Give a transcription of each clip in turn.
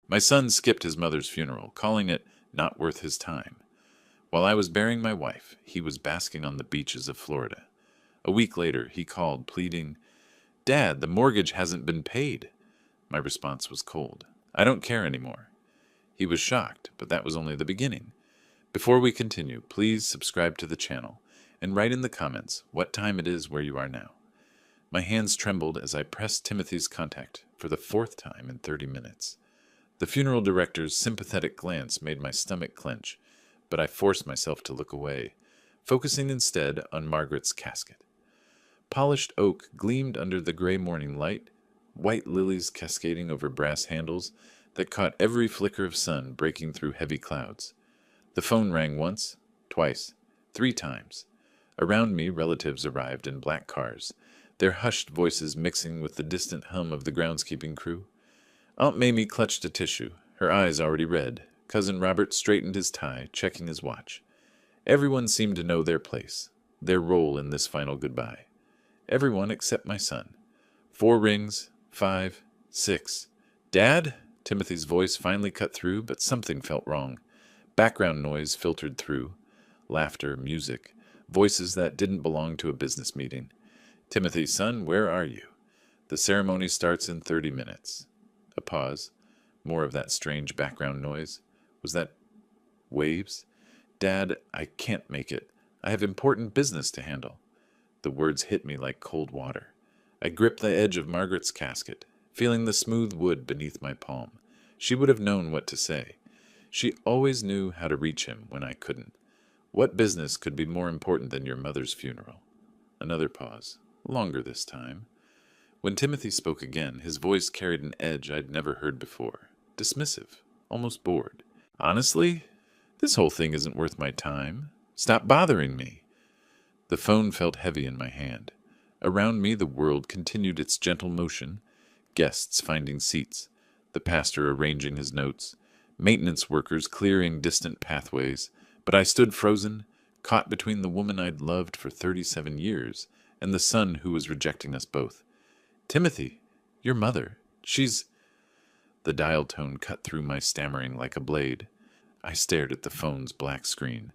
My son skipped his mother's funeral, calling it not worth his time. While I was burying my wife, he was basking on the beaches of Florida. A week later, he called, pleading, "Dad, the mortgage hasn't been paid." My response was cold. "I don't care anymore." He was shocked, but that was only the beginning. Before we continue, please subscribe to the channel and write in the comments what time it is where you are now. My hands trembled as I pressed Timothy's contact for the fourth time in 30 minutes. The funeral director's sympathetic glance made my stomach clench, but I forced myself to look away, focusing instead on Margaret's casket. Polished oak gleamed under the gray morning light, white lilies cascading over brass handles that caught every flicker of sun breaking through heavy clouds. The phone rang once, twice, 3 times. Around me, relatives arrived in black cars, their hushed voices mixing with the distant hum of the groundskeeping crew. Aunt Mamie clutched a tissue, her eyes already red. Cousin Robert straightened his tie, checking his watch. Everyone seemed to know their place, their role in this final goodbye. Everyone except my son. 4 rings, 5, 6. "Dad?" Timothy's voice finally cut through, but something felt wrong. Background noise filtered through. Laughter, music, voices that didn't belong to a business meeting. "Timothy, son, where are you? The ceremony starts in 30 minutes. A pause. More of that strange background noise. Was that waves? "Dad, I can't make it. I have important business to handle." The words hit me like cold water. I gripped the edge of Margaret's casket, feeling the smooth wood beneath my palm. She would have known what to say. She always knew how to reach him when I couldn't. What business could be more important than your mother's funeral? Another pause, longer this time. When Timothy spoke again, his voice carried an edge I'd never heard before. Dismissive, almost bored. "Honestly, this whole thing isn't worth my time. Stop bothering me." The phone felt heavy in my hand. Around me, the world continued its gentle motion. Guests finding seats, the pastor arranging his notes, maintenance workers clearing distant pathways, but I stood frozen, caught between the woman I'd loved for 37 years and the son who was rejecting us both. "Timothy, your mother, she's—" The dial tone cut through my stammering like a blade. I stared at the phone's black screen,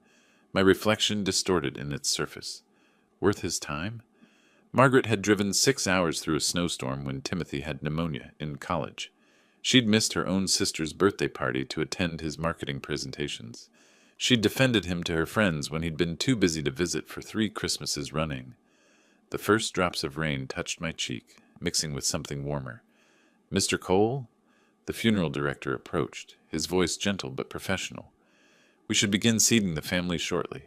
my reflection distorted in its surface. Worth his time? Margaret had driven 6 hours through a snowstorm when Timothy had pneumonia in college. She'd missed her own sister's birthday party to attend his marketing presentations. She'd defended him to her friends when he'd been too busy to visit for 3 Christmases running. The first drops of rain touched my cheek, mixing with something warmer. "Mr. Cole?" The funeral director approached, his voice gentle but professional. "We should begin seating the family shortly."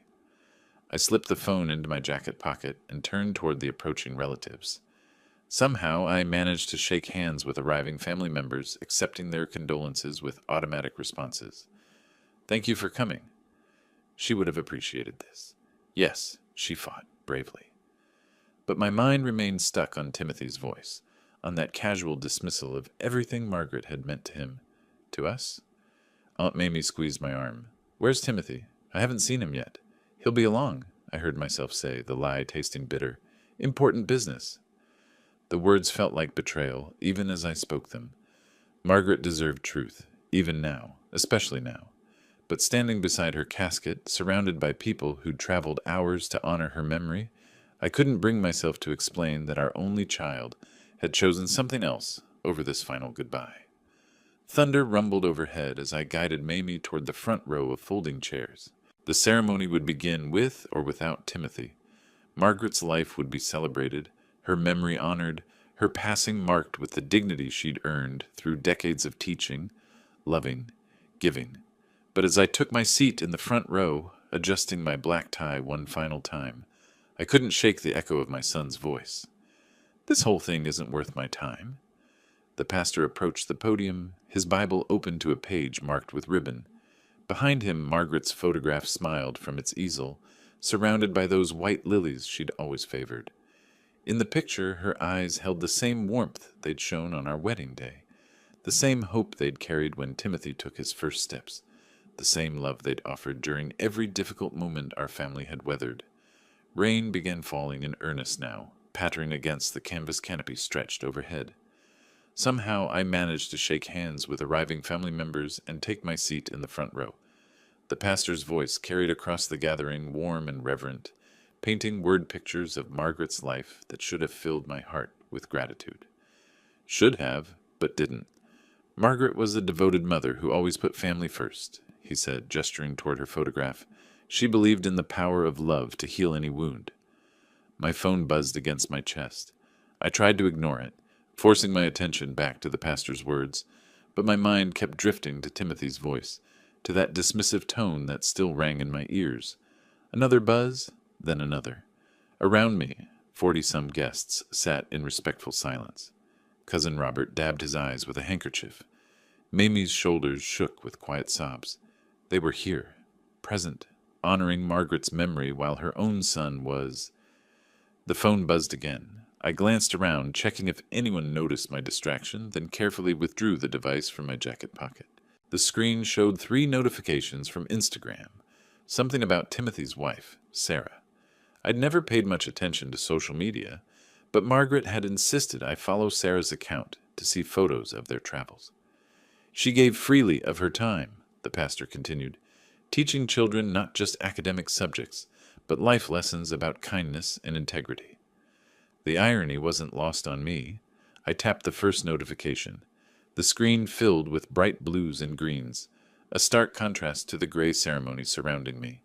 I slipped the phone into my jacket pocket and turned toward the approaching relatives. Somehow I managed to shake hands with arriving family members, accepting their condolences with automatic responses. "Thank you for coming." She would have appreciated this. Yes, she fought bravely. But my mind remained stuck on Timothy's voice, on that casual dismissal of everything Margaret had meant to him. To us? Aunt Mamie squeezed my arm. "Where's Timothy? I haven't seen him yet." "He'll be along," I heard myself say, the lie tasting bitter. "Important business." The words felt like betrayal, even as I spoke them. Margaret deserved truth, even now, especially now. But standing beside her casket, surrounded by people who'd traveled hours to honor her memory, I couldn't bring myself to explain that our only child had chosen something else over this final goodbye. Thunder rumbled overhead as I guided Mamie toward the front row of folding chairs. The ceremony would begin with or without Timothy. Margaret's life would be celebrated, her memory honored, her passing marked with the dignity she'd earned through decades of teaching, loving, giving. But as I took my seat in the front row, adjusting my black tie one final time, I couldn't shake the echo of my son's voice. "This whole thing isn't worth my time." The pastor approached the podium, his Bible open to a page marked with ribbon. Behind him, Margaret's photograph smiled from its easel, surrounded by those white lilies she'd always favored. In the picture, her eyes held the same warmth they'd shown on our wedding day, the same hope they'd carried when Timothy took his first steps, the same love they'd offered during every difficult moment our family had weathered. Rain began falling in earnest now, pattering against the canvas canopy stretched overhead. Somehow I managed to shake hands with arriving family members and take my seat in the front row. The pastor's voice carried across the gathering, warm and reverent, painting word pictures of Margaret's life that should have filled my heart with gratitude. Should have, but didn't. Margaret was a devoted mother who always put family first, he said, gesturing toward her photograph. She believed in the power of love to heal any wound. My phone buzzed against my chest. I tried to ignore it, forcing my attention back to the pastor's words, but my mind kept drifting to Timothy's voice, to that dismissive tone that still rang in my ears. Another buzz, then another. Around me, 40-some guests sat in respectful silence. Cousin Robert dabbed his eyes with a handkerchief. Mamie's shoulders shook with quiet sobs. They were here, present, honoring Margaret's memory while her own son was... The phone buzzed again. I glanced around, checking if anyone noticed my distraction, then carefully withdrew the device from my jacket pocket. The screen showed 3 notifications from Instagram, something about Timothy's wife, Sarah. I'd never paid much attention to social media, but Margaret had insisted I follow Sarah's account to see photos of their travels. She gave freely of her time, the pastor continued, teaching children not just academic subjects, but life lessons about kindness and integrity. The irony wasn't lost on me. I tapped the first notification. The screen filled with bright blues and greens, a stark contrast to the gray ceremony surrounding me.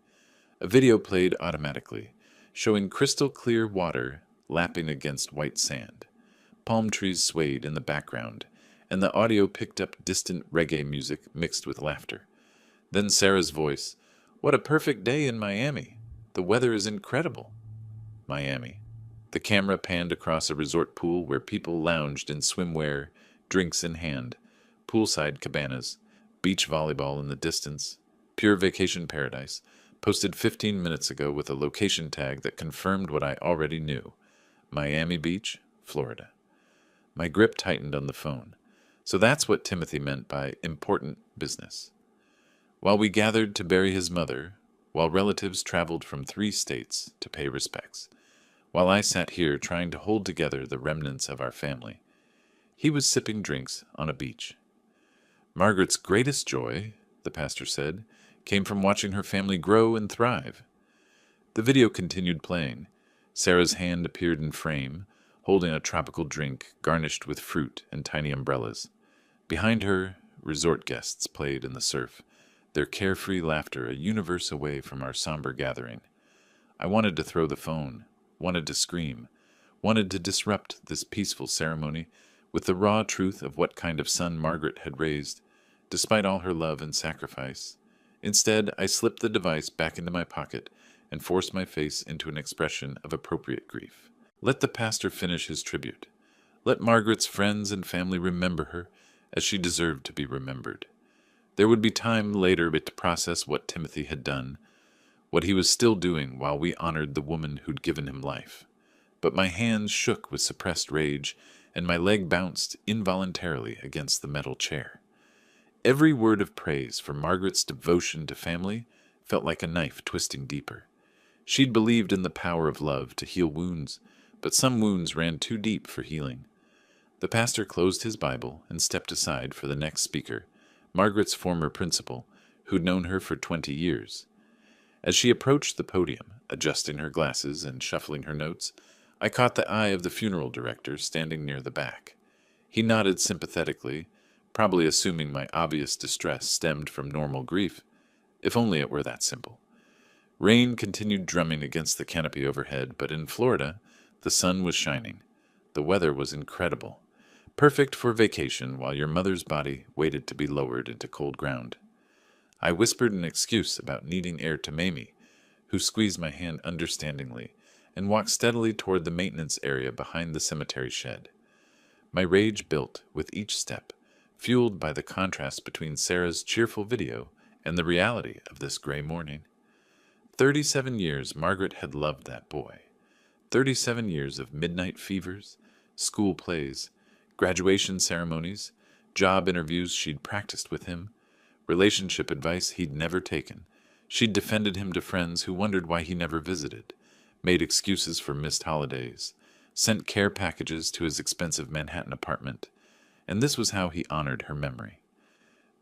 A video played automatically, showing crystal clear water lapping against white sand. Palm trees swayed in the background, and the audio picked up distant reggae music mixed with laughter. Then Sarah's voice, "What a perfect day in Miami. The weather is incredible." Miami. The camera panned across a resort pool where people lounged in swimwear, drinks in hand, poolside cabanas, beach volleyball in the distance, pure vacation paradise, posted 15 minutes ago with a location tag that confirmed what I already knew: Miami Beach, Florida. My grip tightened on the phone. So that's what Timothy meant by important business. While we gathered to bury his mother, while relatives traveled from 3 states to pay respects, while I sat here trying to hold together the remnants of our family, he was sipping drinks on a beach. Margaret's greatest joy, the pastor said, came from watching her family grow and thrive. The video continued playing. Sarah's hand appeared in frame, holding a tropical drink garnished with fruit and tiny umbrellas. Behind her, resort guests played in the surf, their carefree laughter a universe away from our somber gathering. I wanted to throw the phone, wanted to scream, wanted to disrupt this peaceful ceremony with the raw truth of what kind of son Margaret had raised, despite all her love and sacrifice. Instead, I slipped the device back into my pocket and forced my face into an expression of appropriate grief. Let the pastor finish his tribute. Let Margaret's friends and family remember her as she deserved to be remembered. There would be time later to process what Timothy had done, what he was still doing while we honored the woman who'd given him life. But my hands shook with suppressed rage, and my leg bounced involuntarily against the metal chair. Every word of praise for Margaret's devotion to family felt like a knife twisting deeper. She'd believed in the power of love to heal wounds, but some wounds ran too deep for healing. The pastor closed his Bible and stepped aside for the next speaker, Margaret's former principal, who'd known her for 20 years. As she approached the podium, adjusting her glasses and shuffling her notes, I caught the eye of the funeral director standing near the back. He nodded sympathetically, probably assuming my obvious distress stemmed from normal grief. If only it were that simple. Rain continued drumming against the canopy overhead, but in Florida, the sun was shining. The weather was incredible, perfect for vacation while your mother's body waited to be lowered into cold ground. I whispered an excuse about needing air to Mamie, who squeezed my hand understandingly and walked steadily toward the maintenance area behind the cemetery shed. My rage built with each step, fueled by the contrast between Sarah's cheerful video and the reality of this gray morning. 37 years Margaret had loved that boy. 37 years of midnight fevers, school plays, graduation ceremonies, job interviews she'd practiced with him, relationship advice he'd never taken. She'd defended him to friends who wondered why he never visited, made excuses for missed holidays, sent care packages to his expensive Manhattan apartment, and this was how he honored her memory.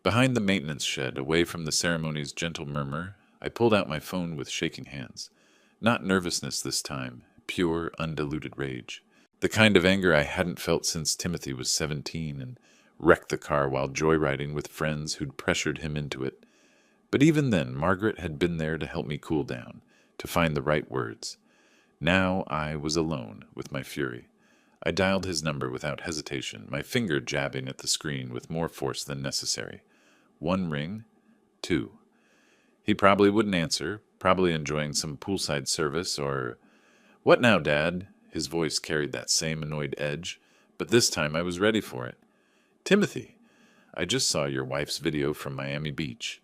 Behind the maintenance shed, away from the ceremony's gentle murmur, I pulled out my phone with shaking hands. Not nervousness this time, pure, undiluted rage. The kind of anger I hadn't felt since Timothy was 17 and wrecked the car while joyriding with friends who'd pressured him into it. But even then, Margaret had been there to help me cool down, to find the right words. Now I was alone with my fury. I dialed his number without hesitation, my finger jabbing at the screen with more force than necessary. 1 ring, 2. He probably wouldn't answer, probably enjoying some poolside service or... "What now, Dad?" His voice carried that same annoyed edge, but this time I was ready for it. "Timothy, I just saw your wife's video from Miami Beach."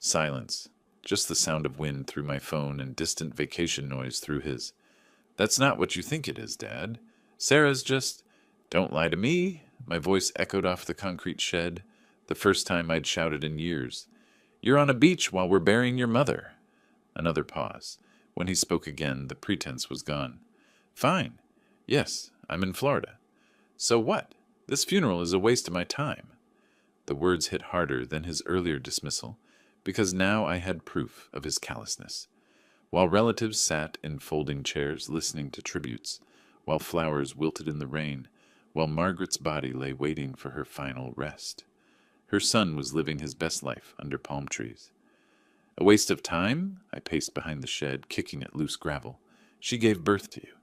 Silence. Just the sound of wind through my phone and distant vacation noise through his. "That's not what you think it is, Dad. Sarah's just..." "Don't lie to me," my voice echoed off the concrete shed, the first time I'd shouted in years. "You're on a beach while we're burying your mother." Another pause. When he spoke again, the pretense was gone. "Fine. Yes, I'm in Florida." "So what? This funeral is a waste of my time." The words hit harder than his earlier dismissal, because now I had proof of his callousness. While relatives sat in folding chairs listening to tributes, while flowers wilted in the rain, while Margaret's body lay waiting for her final rest. Her son was living his best life under palm trees. "A waste of time?" I paced behind the shed, kicking at loose gravel. "She gave birth to you.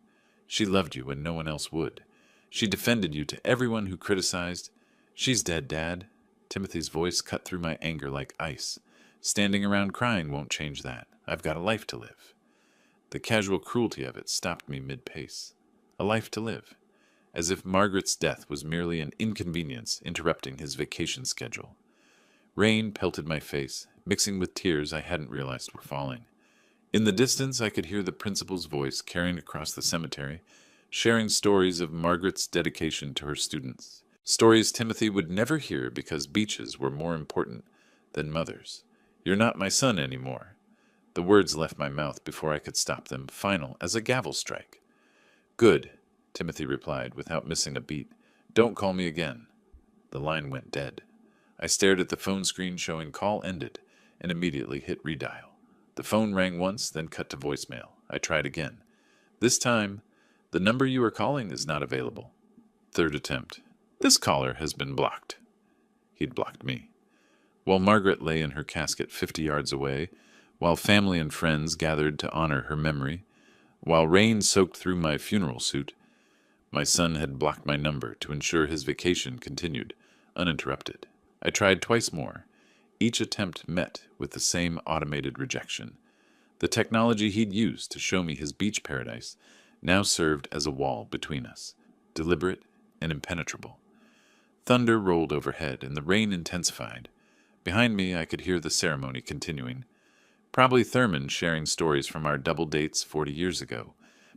She loved you when no one else would. She defended you to everyone who criticized." "She's dead, Dad." Timothy's voice cut through my anger like ice. "Standing around crying won't change that. I've got a life to live." The casual cruelty of it stopped me mid-pace. A life to live. As if Margaret's death was merely an inconvenience interrupting his vacation schedule. Rain pelted my face, mixing with tears I hadn't realized were falling. In the distance, I could hear the principal's voice carrying across the cemetery, sharing stories of Margaret's dedication to her students. Stories Timothy would never hear because beaches were more important than mothers. "You're not my son anymore." The words left my mouth before I could stop them, final as a gavel strike. "Good," Timothy replied without missing a beat. "Don't call me again." The line went dead. I stared at the phone screen showing call ended and immediately hit redial. The phone rang once, then cut to voicemail. I tried again. This time, "The number you are calling is not available." Third attempt. "This caller has been blocked." He'd blocked me. While Margaret lay in her casket 50 yards away, while family and friends gathered to honor her memory, while rain soaked through my funeral suit, my son had blocked my number to ensure his vacation continued, uninterrupted. I tried twice more. Each attempt met with the same automated rejection. The technology he'd used to show me his beach paradise now served as a wall between us, deliberate and impenetrable. Thunder rolled overhead, and the rain intensified. Behind me, I could hear the ceremony continuing. Probably Thurman sharing stories from our double dates 40 years ago,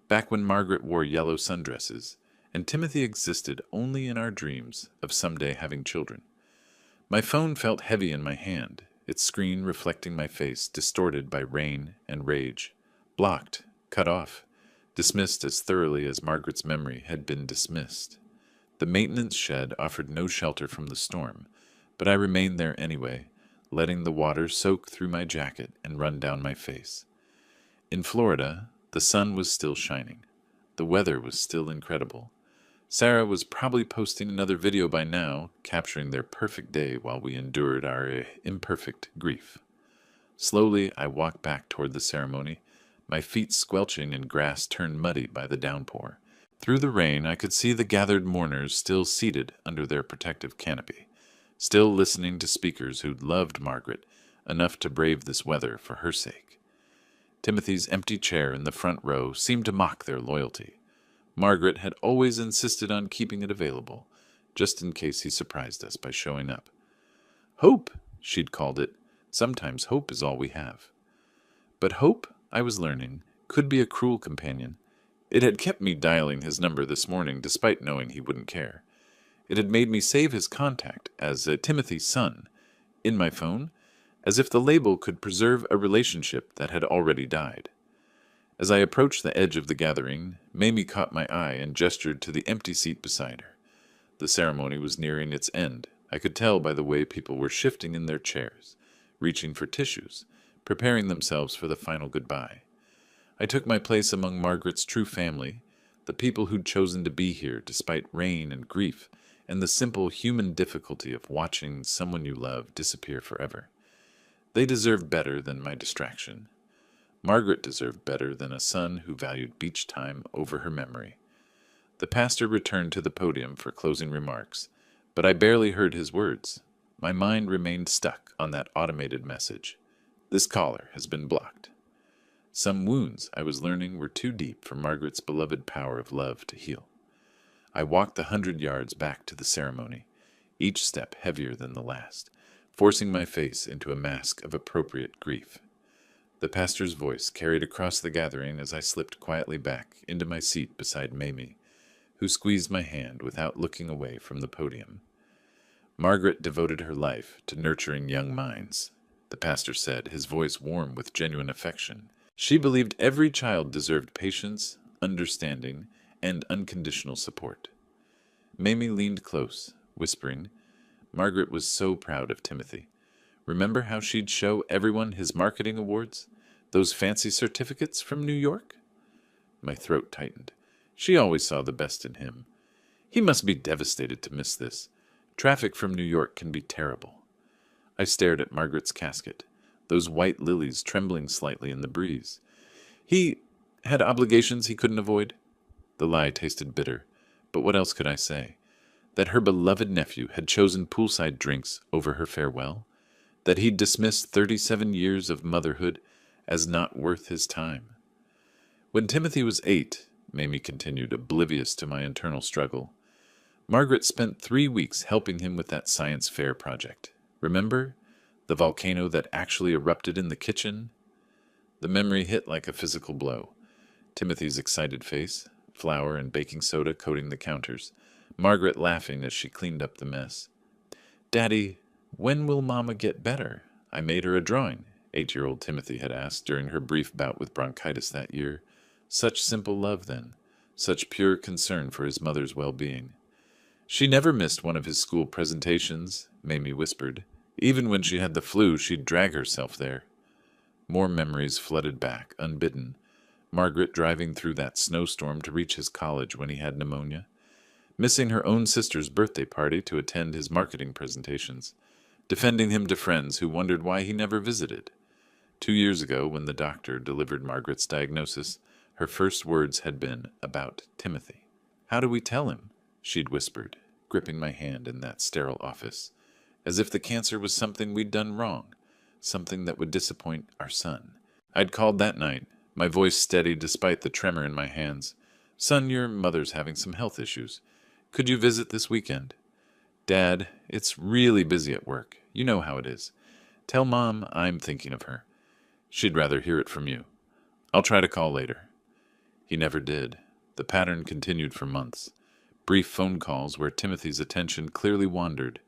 back when Margaret wore yellow sundresses, and Timothy existed only in our dreams of someday having children. My phone felt heavy in my hand, its screen reflecting my face, distorted by rain and rage. Blocked, cut off, dismissed as thoroughly as Margaret's memory had been dismissed. The maintenance shed offered no shelter from the storm, but I remained there anyway, letting the water soak through my jacket and run down my face. In Florida, the sun was still shining. The weather was still incredible. Sarah was probably posting another video by now, capturing their perfect day while we endured our imperfect grief. Slowly, I walked back toward the ceremony, my feet squelching in grass turned muddy by the downpour. Through the rain, I could see the gathered mourners still seated under their protective canopy, still listening to speakers who'd loved Margaret enough to brave this weather for her sake. Timothy's empty chair in the front row seemed to mock their loyalty. Margaret had always insisted on keeping it available, just in case he surprised us by showing up. "Hope," she'd called it. Sometimes hope is all we have. But hope, I was learning, could be a cruel companion. It had kept me dialing his number this morning despite knowing he wouldn't care. It had made me save his contact as Timothy's son in my phone, as if the label could preserve a relationship that had already died. As I approached the edge of the gathering, Mamie caught my eye and gestured to the empty seat beside her. The ceremony was nearing its end. I could tell by the way people were shifting in their chairs, reaching for tissues, preparing themselves for the final goodbye. I took my place among Margaret's true family, the people who'd chosen to be here despite rain and grief, and the simple human difficulty of watching someone you love disappear forever. They deserved better than my distraction. Margaret deserved better than a son who valued beach time over her memory. The pastor returned to the podium for closing remarks, but I barely heard his words. My mind remained stuck on that automated message. This caller has been blocked. Some wounds, I was learning, were too deep for Margaret's beloved power of love to heal. I walked the 100 yards back to the ceremony, each step heavier than the last, forcing my face into a mask of appropriate grief. The pastor's voice carried across the gathering as I slipped quietly back into my seat beside Mamie, who squeezed my hand without looking away from the podium. Margaret devoted her life to nurturing young minds, the pastor said, his voice warm with genuine affection. She believed every child deserved patience, understanding, and unconditional support. Mamie leaned close, whispering, Margaret was so proud of Timothy. Remember how she'd show everyone his marketing awards? Those fancy certificates from New York? My throat tightened. She always saw the best in him. He must be devastated to miss this. Traffic from New York can be terrible. I stared at Margaret's casket, those white lilies trembling slightly in the breeze. He had obligations he couldn't avoid. The lie tasted bitter, but what else could I say? That her beloved nephew had chosen poolside drinks over her farewell? That he'd dismissed 37 years of motherhood as not worth his time? When Timothy was 8, Mamie continued, oblivious to my internal struggle, Margaret spent 3 weeks helping him with that science fair project. Remember? The volcano that actually erupted in the kitchen? The memory hit like a physical blow. Timothy's excited face, flour and baking soda coating the counters, Margaret laughing as she cleaned up the mess. Daddy, when will Mama get better? I made her a drawing, 8-year-old Timothy had asked during her brief bout with bronchitis that year. Such simple love, then. Such pure concern for his mother's well-being. She never missed one of his school presentations, Mamie whispered. Even when she had the flu, she'd drag herself there. More memories flooded back, unbidden. Margaret driving through that snowstorm to reach his college when he had pneumonia. Missing her own sister's birthday party to attend his marketing presentations. Defending him to friends who wondered why he never visited. 2 years ago, when the doctor delivered Margaret's diagnosis, her first words had been about Timothy. How do we tell him? She'd whispered, gripping my hand in that sterile office, as if the cancer was something we'd done wrong, something that would disappoint our son. I'd called that night, my voice steady despite the tremor in my hands. Son, your mother's having some health issues. Could you visit this weekend? Dad, it's really busy at work. You know how it is. Tell Mom I'm thinking of her. She'd rather hear it from you. I'll try to call later. He never did. The pattern continued for months. Brief phone calls where Timothy's attention clearly wandered.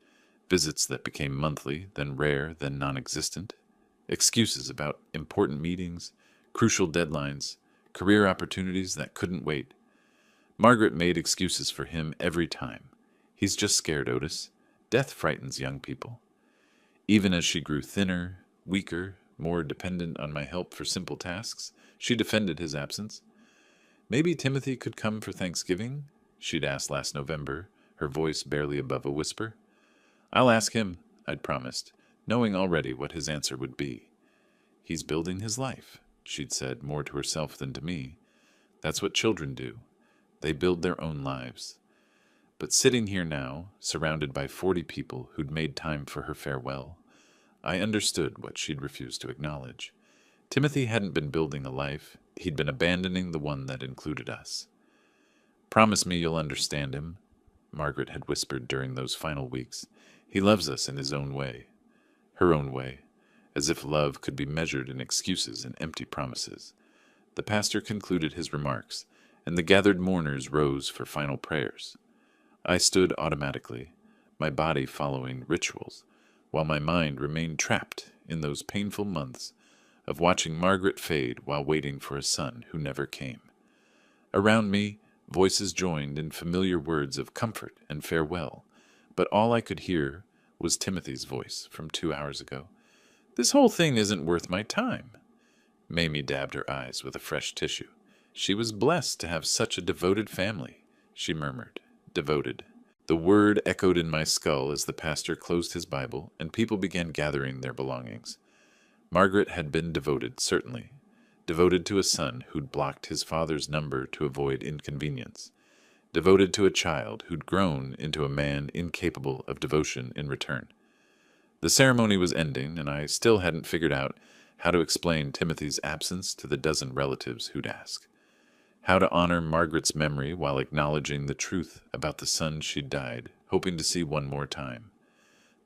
Visits that became monthly, then rare, then non-existent. Excuses about important meetings, crucial deadlines, career opportunities that couldn't wait. Margaret made excuses for him every time. He's just scared, Otis. Death frightens young people. Even as she grew thinner, weaker, more dependent on my help for simple tasks, she defended his absence. Maybe Timothy could come for Thanksgiving? She'd asked last November, her voice barely above a whisper. I'll ask him, I'd promised, knowing already what his answer would be. He's building his life, she'd said, more to herself than to me. That's what children do. They build their own lives. But sitting here now, surrounded by 40 people who'd made time for her farewell, I understood what she'd refused to acknowledge. Timothy hadn't been building a life. He'd been abandoning the one that included us. Promise me you'll understand him, Margaret had whispered during those final weeks. He loves us in his own way. Her own way. As if love could be measured in excuses and empty promises. The pastor concluded his remarks, and the gathered mourners rose for final prayers. I stood automatically, my body following rituals, while my mind remained trapped in those painful months of watching Margaret fade while waiting for a son who never came. Around me, Voices joined in familiar words of comfort and farewell, but all I could hear was Timothy's voice from 2 hours ago. "This whole thing isn't worth my time." Mamie dabbed her eyes with a fresh tissue. She was blessed to have such a devoted family, she murmured. Devoted. The word echoed in my skull as the pastor closed his Bible and people began gathering their belongings. Margaret had been devoted, certainly. Devoted to a son who'd blocked his father's number to avoid inconvenience. Devoted to a child who'd grown into a man incapable of devotion in return. The ceremony was ending, and I still hadn't figured out how to explain Timothy's absence to the dozen relatives who'd ask. How to honor Margaret's memory while acknowledging the truth about the son she'd died, hoping to see one more time.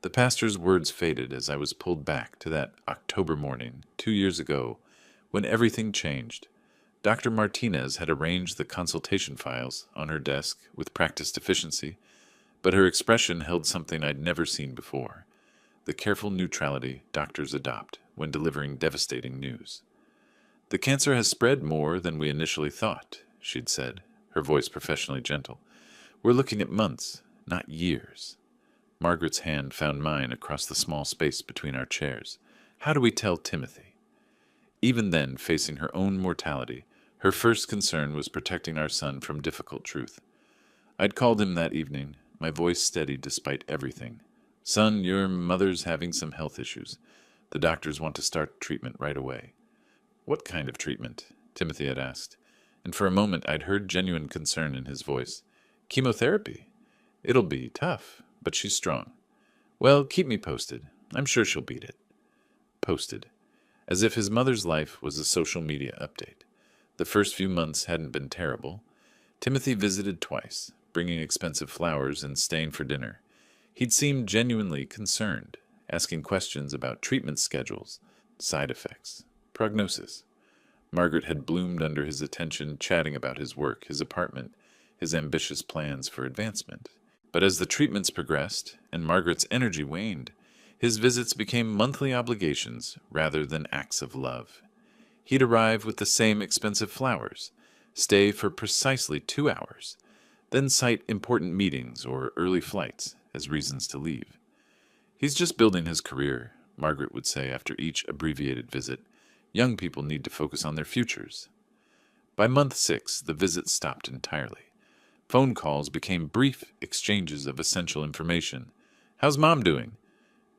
The pastor's words faded as I was pulled back to that October morning 2 years ago when everything changed. Dr. Martinez had arranged the consultation files on her desk with practiced efficiency, but her expression held something I'd never seen before, the careful neutrality doctors adopt when delivering devastating news. "The cancer has spread more than we initially thought," she'd said, her voice professionally gentle. "We're looking at months, not years." Margaret's hand found mine across the small space between our chairs. How do we tell Timothy? Even then, facing her own mortality, her first concern was protecting our son from difficult truth. I'd called him that evening, my voice steady despite everything. "Son, your mother's having some health issues. The doctors want to start treatment right away." "What kind of treatment?" Timothy had asked, and for a moment I'd heard genuine concern in his voice. "Chemotherapy. It'll be tough, but she's strong." "Well, keep me posted. I'm sure she'll beat it." Posted. As if his mother's life was a social media update. The first few months hadn't been terrible. Timothy visited twice, bringing expensive flowers and staying for dinner. He'd seemed genuinely concerned, asking questions about treatment schedules, side effects, prognosis. Margaret had bloomed under his attention, chatting about his work, his apartment, his ambitious plans for advancement. But as the treatments progressed and Margaret's energy waned, his visits became monthly obligations rather than acts of love. He'd arrive with the same expensive flowers, stay for precisely 2 hours, then cite important meetings or early flights as reasons to leave. "He's just building his career," Margaret would say after each abbreviated visit. "Young people need to focus on their futures." By month 6, the visits stopped entirely. Phone calls became brief exchanges of essential information. "How's Mom doing?"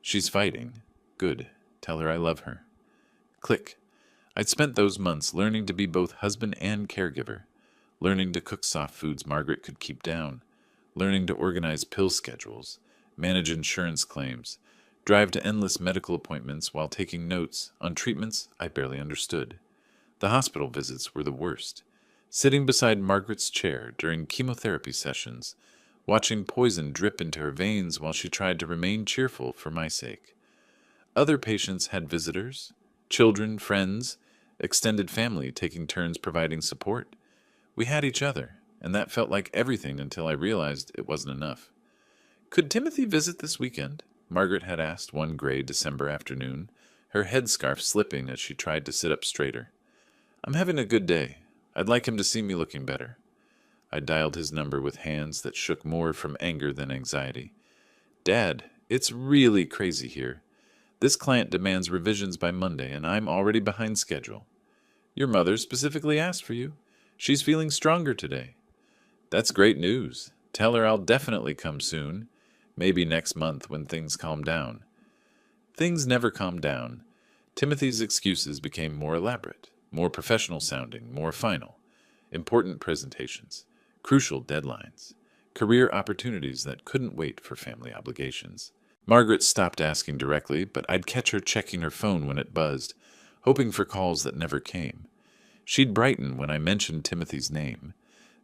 "She's fighting." "Good. Tell her I love her." Click. I'd spent those months learning to be both husband and caregiver, learning to cook soft foods Margaret could keep down, learning to organize pill schedules, manage insurance claims, drive to endless medical appointments while taking notes on treatments I barely understood. The hospital visits were the worst. Sitting beside Margaret's chair during chemotherapy sessions, watching poison drip into her veins while she tried to remain cheerful for my sake. Other patients had visitors, children, friends, extended family taking turns providing support. We had each other, and that felt like everything until I realized it wasn't enough. "Could Timothy visit this weekend?" Margaret had asked one gray December afternoon, her headscarf slipping as she tried to sit up straighter. "I'm having a good day. I'd like him to see me looking better." I dialed his number with hands that shook more from anger than anxiety. "Dad, it's really crazy here. This client demands revisions by Monday, and I'm already behind schedule." "Your mother specifically asked for you. She's feeling stronger today." "That's great news. Tell her I'll definitely come soon. Maybe next month when things calm down." Things never calmed down. Timothy's excuses became more elaborate, more professional sounding, more final. Important presentations, crucial deadlines, career opportunities that couldn't wait for family obligations. Margaret stopped asking directly, but I'd catch her checking her phone when it buzzed, hoping for calls that never came. She'd brighten when I mentioned Timothy's name,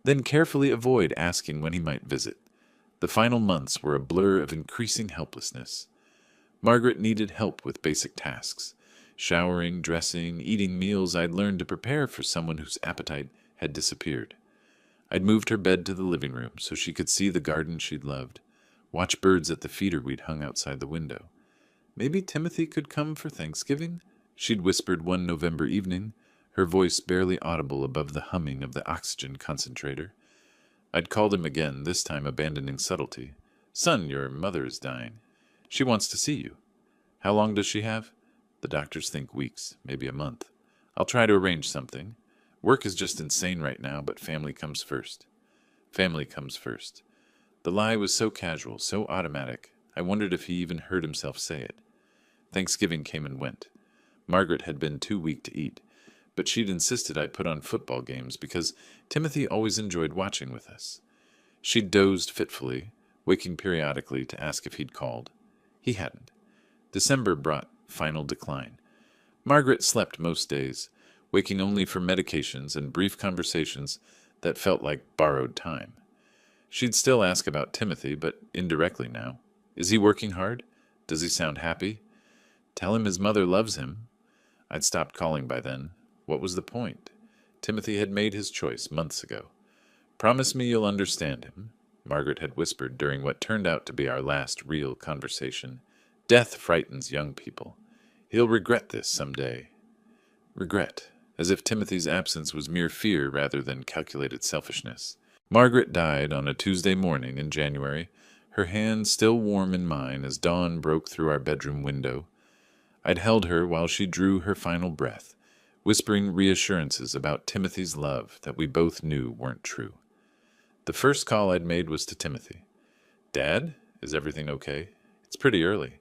then carefully avoid asking when he might visit. The final months were a blur of increasing helplessness. Margaret needed help with basic tasks, showering, dressing, eating meals I'd learned to prepare for someone whose appetite had disappeared. I'd moved her bed to the living room so she could see the garden she'd loved, watch birds at the feeder we'd hung outside the window. "Maybe Timothy could come for Thanksgiving?" she'd whispered one November evening, her voice barely audible above the humming of the oxygen concentrator. I'd called him again, this time abandoning subtlety. Son, your mother is dying. She wants to see you. How long does she have? The doctors think weeks, maybe a month. I'll try to arrange something. Work is just insane right now, but family comes first. Family comes first. The lie was so casual, so automatic, I wondered if he even heard himself say it. Thanksgiving came and went. Margaret had been too weak to eat, but she'd insisted I put on football games because Timothy always enjoyed watching with us. She'd dozed fitfully, waking periodically to ask if he'd called. He hadn't. December brought final decline. Margaret slept most days, waking only for medications and brief conversations that felt like borrowed time. She'd still ask about Timothy, but indirectly now. Is he working hard? Does he sound happy? Tell him his mother loves him. I'd stopped calling by then. What was the point? Timothy had made his choice months ago. Promise me you'll understand him, Margaret had whispered during what turned out to be our last real conversation. Death frightens young people. He'll regret this someday. Regret, as if Timothy's absence was mere fear rather than calculated selfishness. Margaret died on a Tuesday morning in January, her hand still warm in mine as dawn broke through our bedroom window. I'd held her while she drew her final breath, whispering reassurances about Timothy's love that we both knew weren't true. The first call I'd made was to Timothy. Dad, is everything okay? It's pretty early.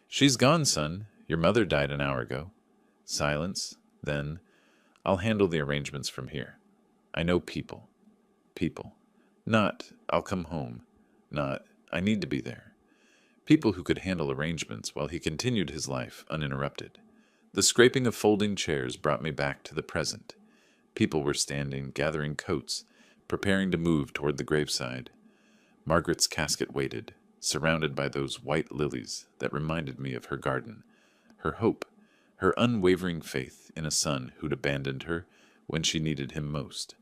She's gone, son. Your mother died an hour ago. Silence. Then, I'll handle the arrangements from here. I know people. People. Not, I'll come home. Not, I need to be there. People who could handle arrangements while he continued his life uninterrupted. The scraping of folding chairs brought me back to the present. People were standing, gathering coats, preparing to move toward the graveside. Margaret's casket waited, surrounded by those white lilies that reminded me of her garden, her hope, her unwavering faith in a son who'd abandoned her when she needed him most.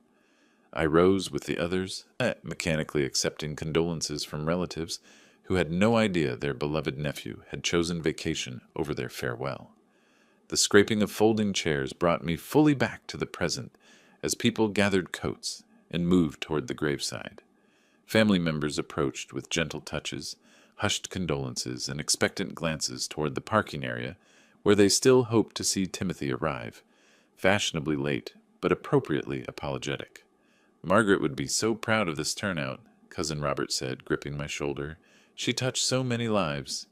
I rose with the others, mechanically accepting condolences from relatives who had no idea their beloved nephew had chosen vacation over their farewell. The scraping of folding chairs brought me fully back to the present as people gathered coats and moved toward the graveside. Family members approached with gentle touches, hushed condolences, and expectant glances toward the parking area where they still hoped to see Timothy arrive, fashionably late but appropriately apologetic. Margaret would be so proud of this turnout, Cousin Robert said, gripping my shoulder. She touched so many lives.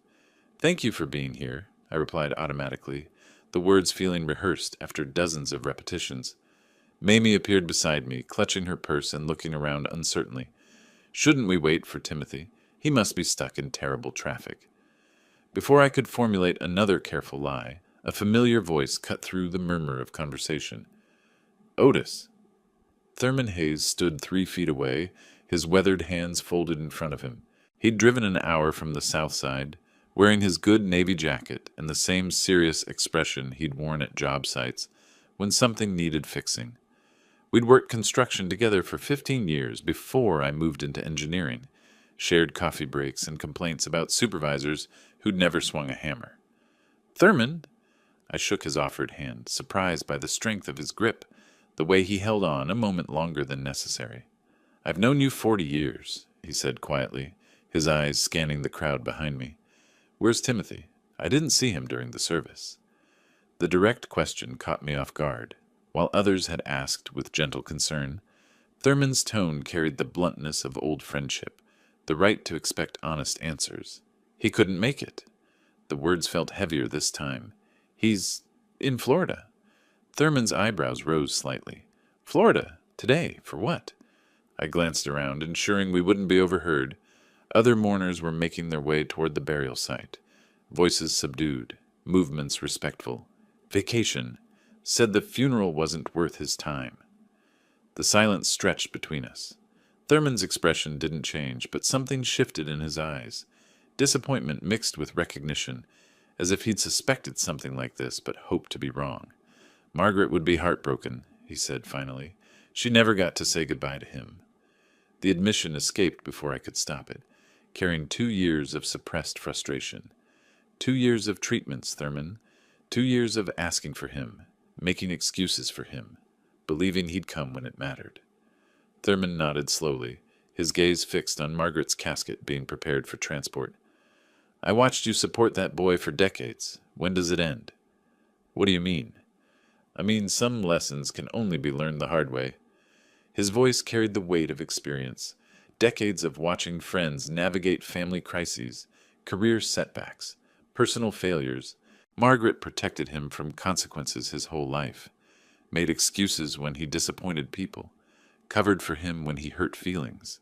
Thank you for being here, I replied automatically, the words feeling rehearsed after dozens of repetitions. Mamie appeared beside me, clutching her purse and looking around uncertainly. Shouldn't we wait for Timothy? He must be stuck in terrible traffic. Before I could formulate another careful lie, a familiar voice cut through the murmur of conversation. Otis. Thurman Hayes stood 3 feet away, his weathered hands folded in front of him. He'd driven an hour from the south side, wearing his good navy jacket and the same serious expression he'd worn at job sites when something needed fixing. We'd worked construction together for 15 years before I moved into engineering, shared coffee breaks and complaints about supervisors who'd never swung a hammer. Thurman! I shook his offered hand, surprised by the strength of his grip, the way he held on a moment longer than necessary. I've known you 40 years, he said quietly, his eyes scanning the crowd behind me. Where's Timothy? I didn't see him during the service. The direct question caught me off guard. While others had asked with gentle concern, Thurman's tone carried the bluntness of old friendship, the right to expect honest answers. He couldn't make it. The words felt heavier this time. He's in Florida. Thurman's eyebrows rose slightly. Florida? Today? For what? I glanced around, ensuring we wouldn't be overheard. Other mourners were making their way toward the burial site, voices subdued, movements respectful. Vacation. Said the funeral wasn't worth his time. The silence stretched between us. Thurman's expression didn't change, but something shifted in his eyes. Disappointment mixed with recognition, as if he'd suspected something like this but hoped to be wrong. Margaret would be heartbroken, he said finally. She never got to say goodbye to him. The admission escaped before I could stop it, carrying 2 years of suppressed frustration. 2 years of treatments, Thurman. 2 years of asking for him, making excuses for him, believing he'd come when it mattered. Thurman nodded slowly, his gaze fixed on Margaret's casket being prepared for transport. I watched you support that boy for decades. When does it end? What do you mean? I mean, some lessons can only be learned the hard way. His voice carried the weight of experience, decades of watching friends navigate family crises, career setbacks, personal failures. Margaret protected him from consequences his whole life, made excuses when he disappointed people, covered for him when he hurt feelings.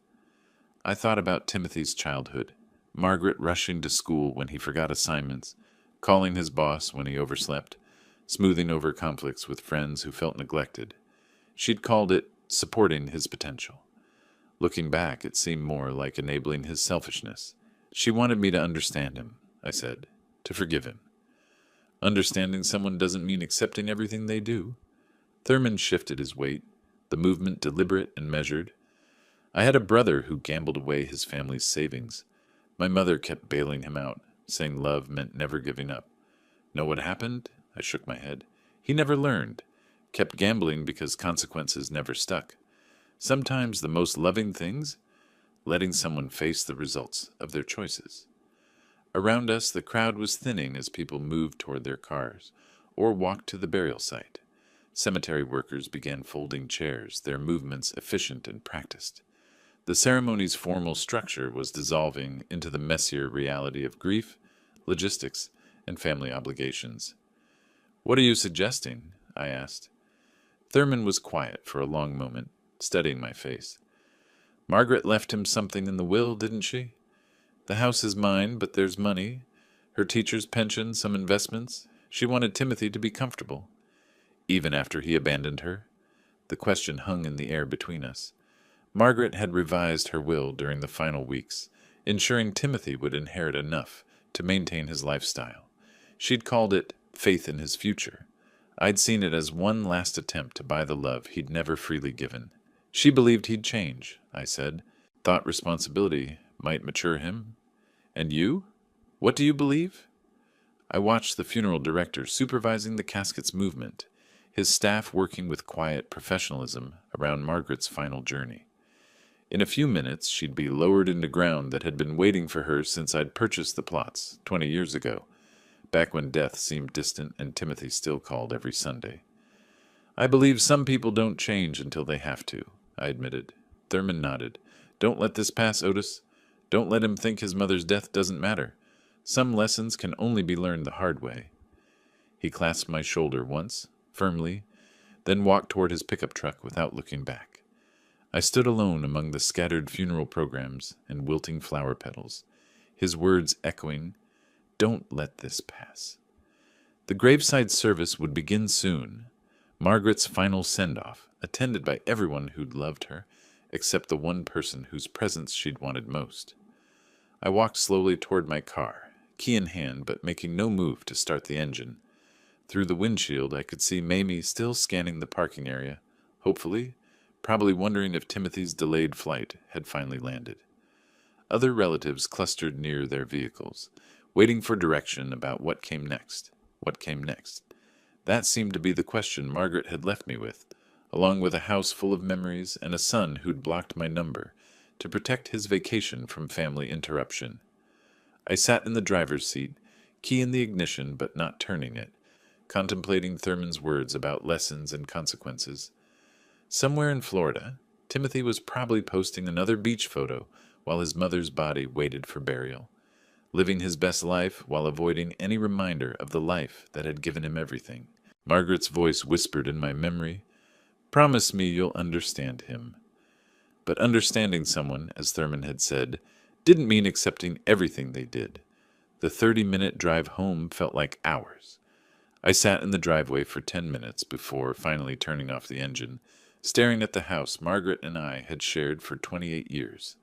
I thought about Timothy's childhood, Margaret rushing to school when he forgot assignments, calling his boss when he overslept, smoothing over conflicts with friends who felt neglected. She'd called it supporting his potential. Looking back, it seemed more like enabling his selfishness. She wanted me to understand him, I said, to forgive him. Understanding someone doesn't mean accepting everything they do. Thurman shifted his weight, the movement deliberate and measured. I had a brother who gambled away his family's savings. My mother kept bailing him out, saying love meant never giving up. Know what happened? I shook my head. He never learned. Kept gambling because consequences never stuck. Sometimes the most loving things? Letting someone face the results of their choices. Around us, the crowd was thinning as people moved toward their cars or walked to the burial site. Cemetery workers began folding chairs, their movements efficient and practiced. The ceremony's formal structure was dissolving into the messier reality of grief, logistics, and family obligations. What are you suggesting? I asked. Thurman was quiet for a long moment, studying my face. Margaret left him something in the will, didn't she? The house is mine, but there's money. Her teacher's pension, some investments. She wanted Timothy to be comfortable. Even after he abandoned her? The question hung in the air between us. Margaret had revised her will during the final weeks, ensuring Timothy would inherit enough to maintain his lifestyle. She'd called it faith in his future. I'd seen it as one last attempt to buy the love he'd never freely given. She believed he'd change, I said. Thought responsibility might mature him. And you? What do you believe? I watched the funeral director supervising the casket's movement, his staff working with quiet professionalism around Margaret's final journey. In a few minutes, she'd be lowered into ground that had been waiting for her since I'd purchased the plots 20 years ago, back when death seemed distant and Timothy still called every Sunday. I believe some people don't change until they have to, I admitted. Thurman nodded. Don't let this pass, Otis. Don't let him think his mother's death doesn't matter. Some lessons can only be learned the hard way. He clasped my shoulder once, firmly, then walked toward his pickup truck without looking back. I stood alone among the scattered funeral programs and wilting flower petals, his words echoing, "Don't let this pass." The graveside service would begin soon, Margaret's final send-off, attended by everyone who'd loved her, except the one person whose presence she'd wanted most. I walked slowly toward my car, key in hand but making no move to start the engine. Through the windshield I could see Mamie still scanning the parking area, hopefully, probably wondering if Timothy's delayed flight had finally landed. Other relatives clustered near their vehicles, waiting for direction about what came next. What came next? That seemed to be the question Margaret had left me with, along with a house full of memories and a son who'd blocked my number to protect his vacation from family interruption. I sat in the driver's seat, key in the ignition but not turning it, contemplating Thurman's words about lessons and consequences. Somewhere in Florida, Timothy was probably posting another beach photo while his mother's body waited for burial, living his best life while avoiding any reminder of the life that had given him everything. Margaret's voice whispered in my memory, "Promise me you'll understand him." But understanding someone, as Thurman had said, didn't mean accepting everything they did. The 30-minute drive home felt like hours. I sat in the driveway for 10 minutes before finally turning off the engine, staring at the house Margaret and I had shared for 28 years.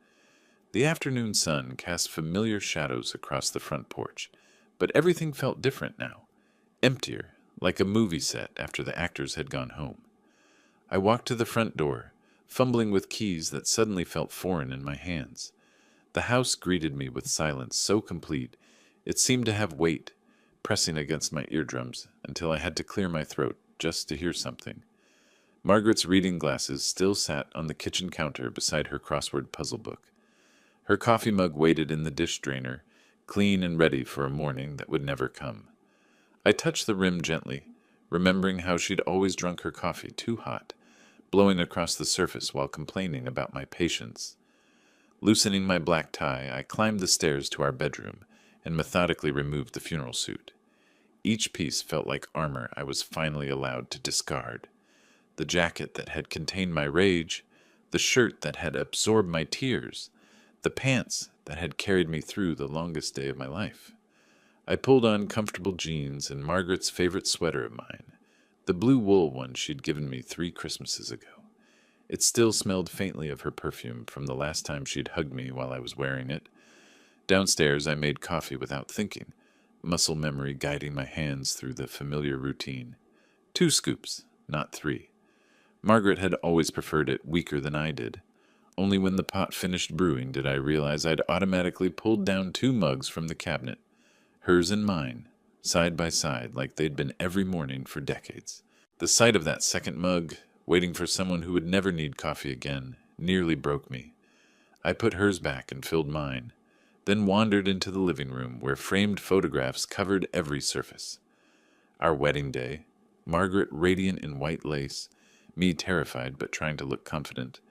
The afternoon sun cast familiar shadows across the front porch, but everything felt different now, emptier, like a movie set after the actors had gone home. I walked to the front door, fumbling with keys that suddenly felt foreign in my hands. The house greeted me with silence so complete it seemed to have weight, pressing against my eardrums until I had to clear my throat just to hear something. Margaret's reading glasses still sat on the kitchen counter beside her crossword puzzle book. Her coffee mug waited in the dish drainer, clean and ready for a morning that would never come. I touched the rim gently, remembering how she'd always drunk her coffee too hot, blowing across the surface while complaining about my patience. Loosening my black tie, I climbed the stairs to our bedroom and methodically removed the funeral suit. Each piece felt like armor I was finally allowed to discard. The jacket that had contained my rage, the shirt that had absorbed my tears, the pants that had carried me through the longest day of my life. I pulled on comfortable jeans and Margaret's favorite sweater of mine, the blue wool one she'd given me 3 Christmases ago. It still smelled faintly of her perfume from the last time she'd hugged me while I was wearing it. Downstairs, I made coffee without thinking, muscle memory guiding my hands through the familiar routine. 2 scoops, not 3. Margaret had always preferred it weaker than I did. Only when the pot finished brewing did I realize I'd automatically pulled down 2 mugs from the cabinet, hers and mine, side by side like they'd been every morning for decades. The sight of that second mug, waiting for someone who would never need coffee again, nearly broke me. I put hers back and filled mine, then wandered into the living room where framed photographs covered every surface. Our wedding day, Margaret radiant in white lace, me terrified but trying to look confident.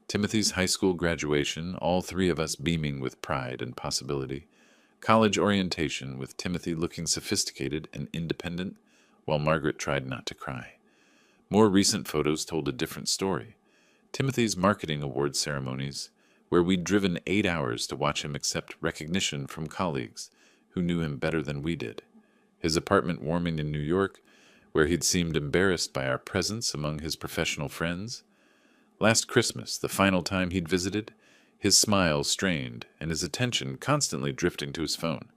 Timothy's high school graduation, all 3 of us beaming with pride and possibility. College orientation with Timothy looking sophisticated and independent, while Margaret tried not to cry. More recent photos told a different story. Timothy's marketing awards ceremonies, where we'd driven 8 hours to watch him accept recognition from colleagues who knew him better than we did. His apartment warming in New York, where he'd seemed embarrassed by our presence among his professional friends. Last Christmas, the final time he'd visited, his smile strained and his attention constantly drifting to his phone.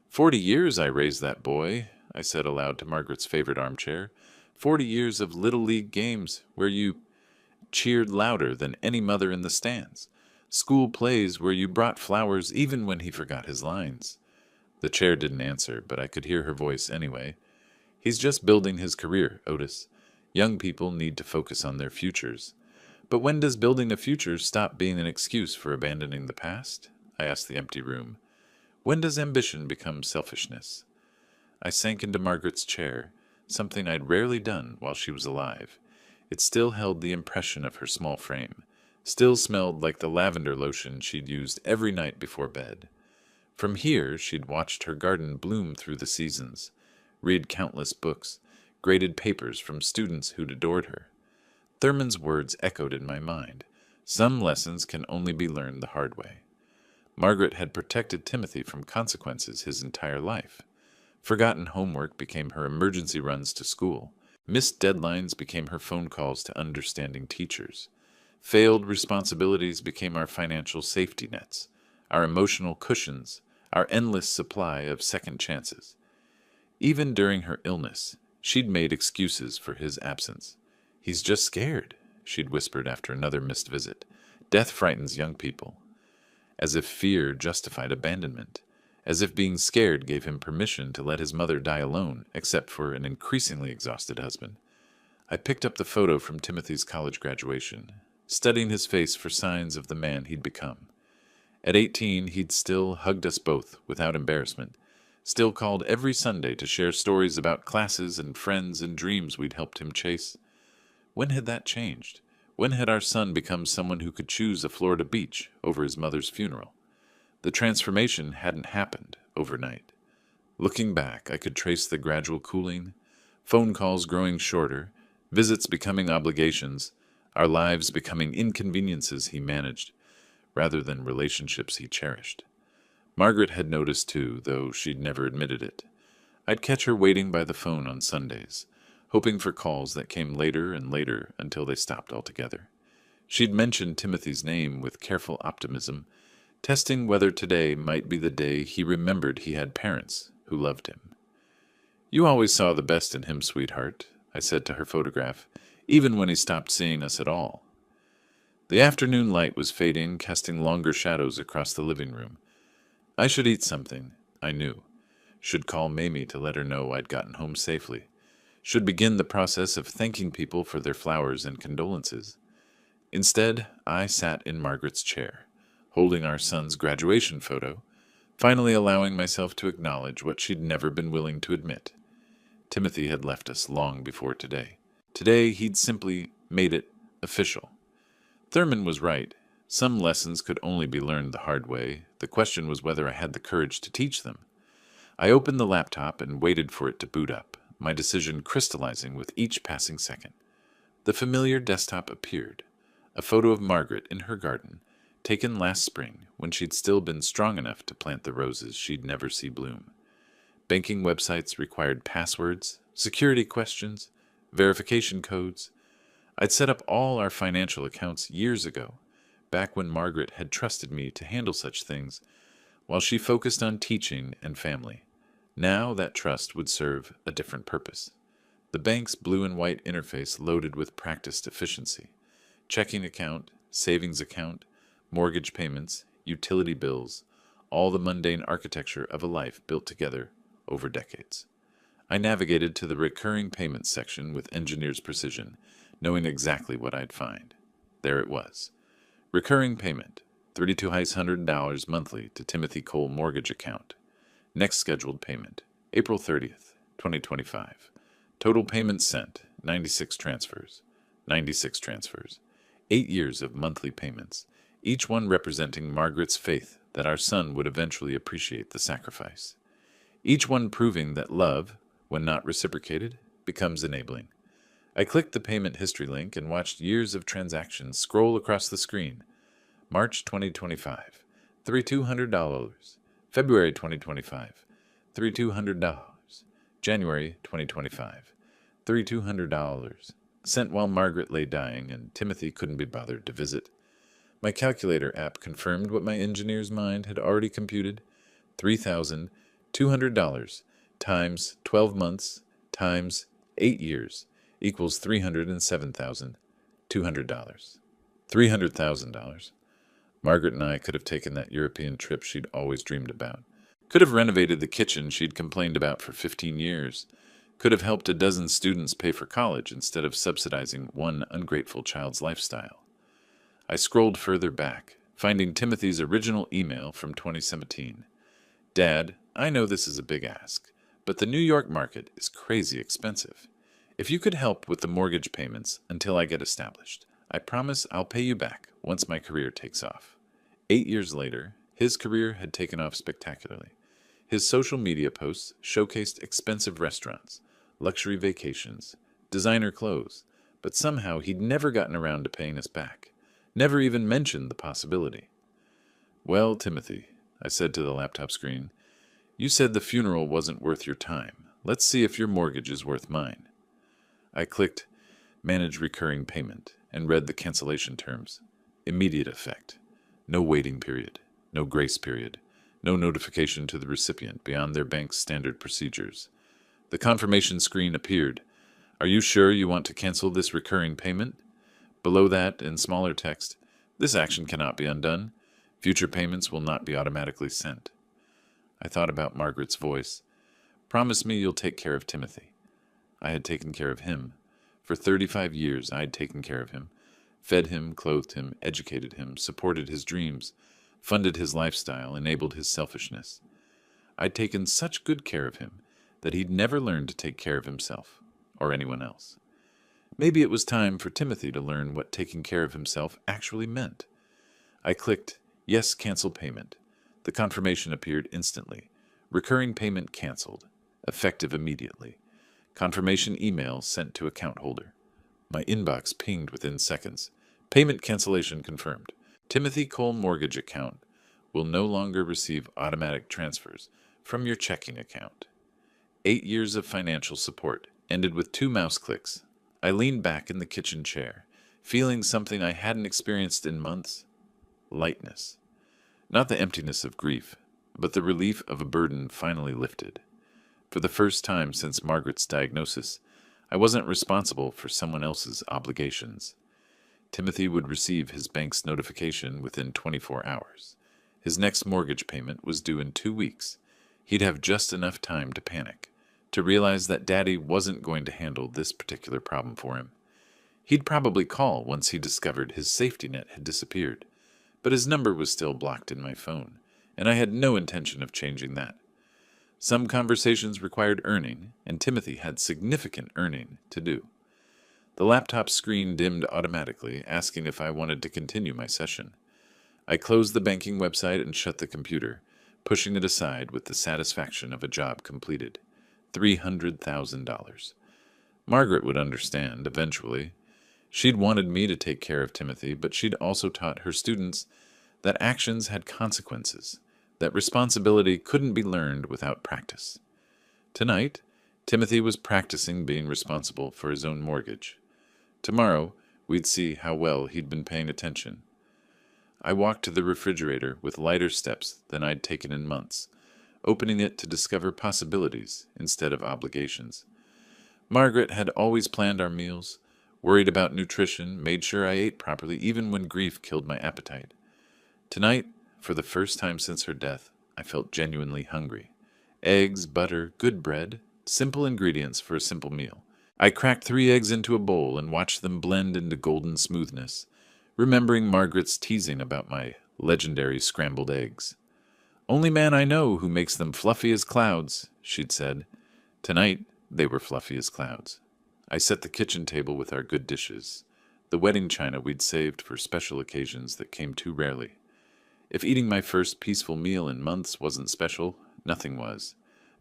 40 years I raised that boy, I said aloud to Margaret's favorite armchair. 40 years of Little League games where you cheered louder than any mother in the stands. School plays where you brought flowers even when he forgot his lines. The chair didn't answer, but I could hear her voice anyway. He's just building his career, Otis. Young people need to focus on their futures. But when does building a future stop being an excuse for abandoning the past? I asked the empty room. When does ambition become selfishness? I sank into Margaret's chair, something I'd rarely done while she was alive. It still held the impression of her small frame, still smelled like the lavender lotion she'd used every night before bed. From here, she'd watched her garden bloom through the seasons, read countless books, graded papers from students who'd adored her. Thurman's words echoed in my mind. Some lessons can only be learned the hard way. Margaret had protected Timothy from consequences his entire life. Forgotten homework became her emergency runs to school. Missed deadlines became her phone calls to understanding teachers. Failed responsibilities became our financial safety nets, our emotional cushions, our endless supply of second chances. Even during her illness, she'd made excuses for his absence. He's just scared, she'd whispered after another missed visit. Death frightens young people. As if fear justified abandonment. As if being scared gave him permission to let his mother die alone, except for an increasingly exhausted husband. I picked up the photo from Timothy's college graduation, studying his face for signs of the man he'd become. At 18, he'd still hugged us both without embarrassment, still called every Sunday to share stories about classes and friends and dreams we'd helped him chase. When had that changed? When had our son become someone who could choose a Florida beach over his mother's funeral? The transformation hadn't happened overnight. Looking back, I could trace the gradual cooling, phone calls growing shorter, visits becoming obligations, our lives becoming inconveniences he managed, rather than relationships he cherished. Margaret had noticed too, though she'd never admitted it. I'd catch her waiting by the phone on Sundays, hoping for calls that came later and later until they stopped altogether. She'd mentioned Timothy's name with careful optimism, testing whether today might be the day he remembered he had parents who loved him. "You always saw the best in him, sweetheart," I said to her photograph, even when he stopped seeing us at all. The afternoon light was fading, casting longer shadows across the living room. I should eat something, I knew. Should call Mamie to let her know I'd gotten home safely. should begin the process of thanking people for their flowers and condolences. Instead, I sat in Margaret's chair, holding our son's graduation photo, finally allowing myself to acknowledge what she'd never been willing to admit. Timothy had left us long before today. Today, he'd simply made it official. Thurman was right. Some lessons could only be learned the hard way. The question was whether I had the courage to teach them. I opened the laptop and waited for it to boot up, my decision crystallizing with each passing second. The familiar desktop appeared, a photo of Margaret in her garden, taken last spring when she'd still been strong enough to plant the roses she'd never see bloom. Banking websites required passwords, security questions, verification codes. I'd set up all our financial accounts years ago, back when Margaret had trusted me to handle such things, while she focused on teaching and family. Now that trust would serve a different purpose. The bank's blue and white interface loaded with practiced efficiency. Checking account, savings account, mortgage payments, utility bills, all the mundane architecture of a life built together over decades. I navigated to the recurring payments section with engineer's precision, knowing exactly what I'd find. There it was. Recurring payment, $3,200 monthly to Timothy Cole mortgage account. Next scheduled payment, April 30th, 2025. Total payments sent, 96 transfers. 96 transfers. 8 years of monthly payments, each one representing Margaret's faith that our son would eventually appreciate the sacrifice. Each one proving that love, when not reciprocated, becomes enabling. I clicked the payment history link and watched years of transactions scroll across the screen. March 2025, $3,200. February 2025, $3,200. January 2025, $3,200. Sent while Margaret lay dying and Timothy couldn't be bothered to visit. My calculator app confirmed what my engineer's mind had already computed. $3,200 times 12 months times 8 years equals $307,200. $300,000. Margaret and I could have taken that European trip she'd always dreamed about. Could have renovated the kitchen she'd complained about for 15 years. Could have helped a dozen students pay for college instead of subsidizing one ungrateful child's lifestyle. I scrolled further back, finding Timothy's original email from 2017. Dad, I know this is a big ask, but the New York market is crazy expensive. If you could help with the mortgage payments until I get established, I promise I'll pay you back once my career takes off. 8 years later, his career had taken off spectacularly. His social media posts showcased expensive restaurants, luxury vacations, designer clothes, but somehow he'd never gotten around to paying us back, never even mentioned the possibility. Well, Timothy, I said to the laptop screen, you said the funeral wasn't worth your time. Let's see if your mortgage is worth mine. I clicked Manage Recurring Payment and read the cancellation terms. Immediate effect. No waiting period. No grace period. No notification to the recipient beyond their bank's standard procedures. The confirmation screen appeared. Are you sure you want to cancel this recurring payment? Below that, in smaller text, this action cannot be undone. Future payments will not be automatically sent. I thought about Margaret's voice. Promise me you'll take care of Timothy. I had taken care of him. For 35 years I had taken care of him, fed him, clothed him, educated him, supported his dreams, funded his lifestyle, enabled his selfishness. I'd taken such good care of him that he'd never learned to take care of himself or anyone else. Maybe it was time for Timothy to learn what taking care of himself actually meant. I clicked Yes, Cancel Payment. The confirmation appeared instantly. Recurring payment canceled. Effective immediately. Confirmation email sent to account holder. My inbox pinged within seconds. Payment cancellation confirmed. Timothy Cole mortgage account will no longer receive automatic transfers from your checking account. 8 years of financial support ended with 2 mouse clicks. I leaned back in the kitchen chair, feeling something I hadn't experienced in months. Lightness. Not the emptiness of grief, but the relief of a burden finally lifted. For the first time since Margaret's diagnosis, I wasn't responsible for someone else's obligations. Timothy would receive his bank's notification within 24 hours. His next mortgage payment was due in 2 weeks. He'd have just enough time to panic, to realize that Daddy wasn't going to handle this particular problem for him. He'd probably call once he discovered his safety net had disappeared, but his number was still blocked in my phone, and I had no intention of changing that. Some conversations required earning, and Timothy had significant earning to do. The laptop screen dimmed automatically, asking if I wanted to continue my session. I closed the banking website and shut the computer, pushing it aside with the satisfaction of a job completed. $300,000. Margaret would understand, eventually. She'd wanted me to take care of Timothy, but she'd also taught her students that actions had consequences, that responsibility couldn't be learned without practice. Tonight, Timothy was practicing being responsible for his own mortgage. Tomorrow, we'd see how well he'd been paying attention. I walked to the refrigerator with lighter steps than I'd taken in months, opening it to discover possibilities instead of obligations. Margaret had always planned our meals, worried about nutrition, made sure I ate properly even when grief killed my appetite. Tonight, for the first time since her death, I felt genuinely hungry. Eggs, butter, good bread, simple ingredients for a simple meal. I cracked 3 eggs into a bowl and watched them blend into golden smoothness, remembering Margaret's teasing about my legendary scrambled eggs. "Only man I know who makes them fluffy as clouds," she'd said. Tonight, they were fluffy as clouds. I set the kitchen table with our good dishes, the wedding china we'd saved for special occasions that came too rarely. If eating my first peaceful meal in months wasn't special, nothing was.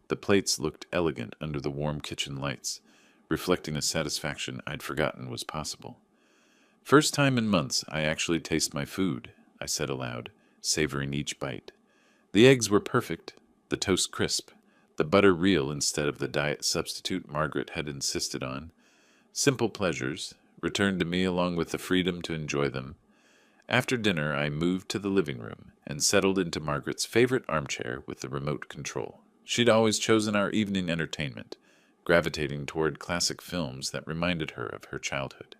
The plates looked elegant under the warm kitchen lights, reflecting a satisfaction I'd forgotten was possible. "First time in months I actually taste my food," I said aloud, savoring each bite. The eggs were perfect, the toast crisp, the butter real instead of the diet substitute Margaret had insisted on. Simple pleasures, returned to me along with the freedom to enjoy them. After dinner, I moved to the living room and settled into Margaret's favorite armchair with the remote control. She'd always chosen our evening entertainment, gravitating toward classic films that reminded her of her childhood.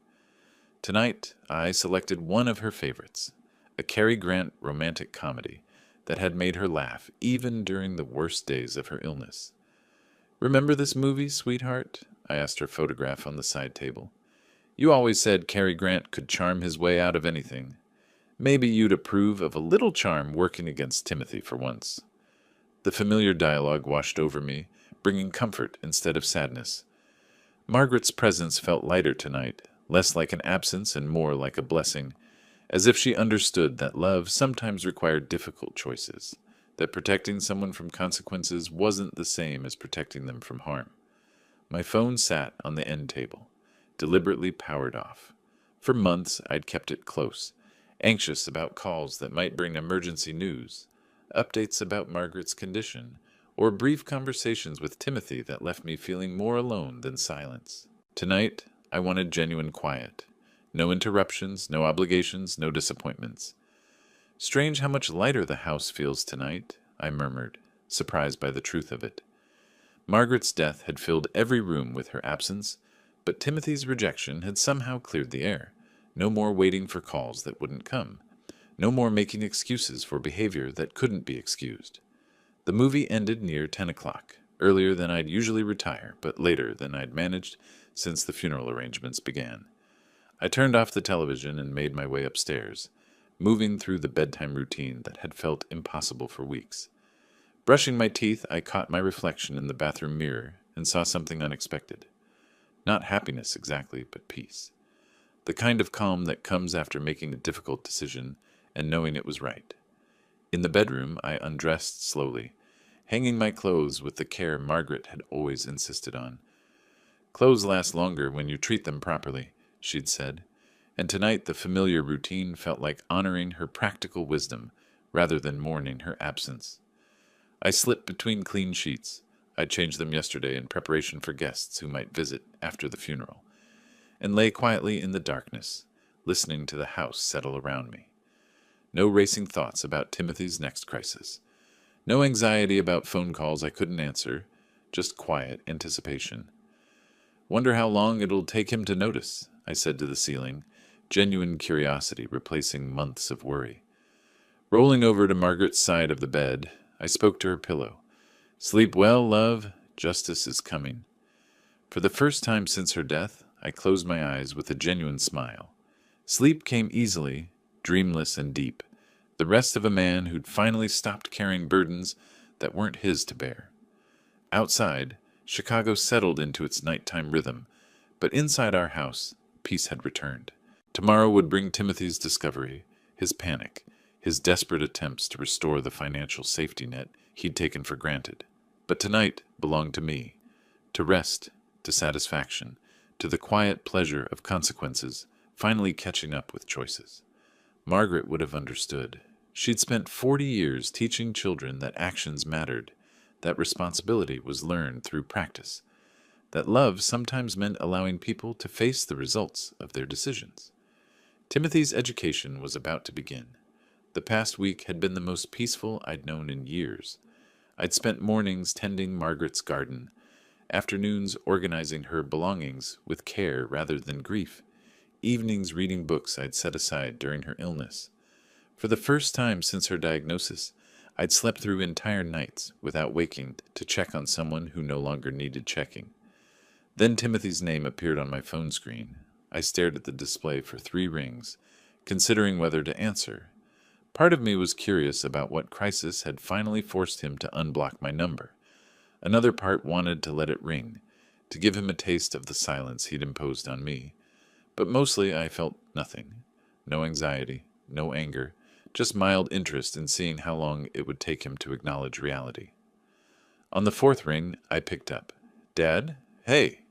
Tonight, I selected one of her favorites, a Cary Grant romantic comedy that had made her laugh even during the worst days of her illness. "Remember this movie, sweetheart?" I asked her photograph on the side table. "You always said Cary Grant could charm his way out of anything. Maybe you'd approve of a little charm working against Timothy for once." The familiar dialogue washed over me, bringing comfort instead of sadness. Margaret's presence felt lighter tonight, less like an absence and more like a blessing, as if she understood that love sometimes required difficult choices, that protecting someone from consequences wasn't the same as protecting them from harm. My phone sat on the end table, deliberately powered off. For months I'd kept it close, anxious about calls that might bring emergency news, updates about Margaret's condition, or brief conversations with Timothy that left me feeling more alone than silence. Tonight, I wanted genuine quiet. No interruptions, no obligations, no disappointments. "Strange how much lighter the house feels tonight," I murmured, surprised by the truth of it. Margaret's death had filled every room with her absence, but Timothy's rejection had somehow cleared the air. No more waiting for calls that wouldn't come. No more making excuses for behavior that couldn't be excused. The movie ended near 10 o'clock, earlier than I'd usually retire, but later than I'd managed since the funeral arrangements began. I turned off the television and made my way upstairs, moving through the bedtime routine that had felt impossible for weeks. Brushing my teeth, I caught my reflection in the bathroom mirror and saw something unexpected. Not happiness exactly, but peace. The kind of calm that comes after making a difficult decision and knowing it was right. In the bedroom, I undressed slowly, hanging my clothes with the care Margaret had always insisted on. "Clothes last longer when you treat them properly," she'd said, and tonight the familiar routine felt like honoring her practical wisdom rather than mourning her absence. I slipped between clean sheets. I changed them yesterday in preparation for guests who might visit after the funeral, and lay quietly in the darkness, listening to the house settle around me. No racing thoughts about Timothy's next crisis. No anxiety about phone calls I couldn't answer, just quiet anticipation. "Wonder how long it'll take him to notice," I said to the ceiling, genuine curiosity replacing months of worry. Rolling over to Margaret's side of the bed, I spoke to her pillow. "Sleep well, love. Justice is coming. For the first time since her death, I closed my eyes with a genuine smile. Sleep came easily, dreamless and deep, the rest of a man who'd finally stopped carrying burdens that weren't his to bear. Outside, Chicago settled into its nighttime rhythm, but inside our house, peace had returned. Tomorrow would bring Timothy's discovery, his panic, his desperate attempts to restore the financial safety net he'd taken for granted. But tonight belonged to me, to rest, to satisfaction, to the quiet pleasure of consequences, finally catching up with choices. Margaret would have understood. She'd spent 40 years teaching children that actions mattered, that responsibility was learned through practice, that love sometimes meant allowing people to face the results of their decisions. Timothy's education was about to begin. The past week had been the most peaceful I'd known in years. I'd spent mornings tending Margaret's garden, afternoons organizing her belongings with care rather than grief, evenings reading books I'd set aside during her illness. For the first time since her diagnosis, I'd slept through entire nights without waking to check on someone who no longer needed checking. Then Timothy's name appeared on my phone screen. I stared at the display for 3 rings, considering whether to answer. Part of me was curious about what crisis had finally forced him to unblock my number. Another part wanted to let it ring, to give him a taste of the silence he'd imposed on me. But mostly I felt nothing. No anxiety, no anger, just mild interest in seeing how long it would take him to acknowledge reality. On the 4th ring, I picked up. "Dad? Hey!"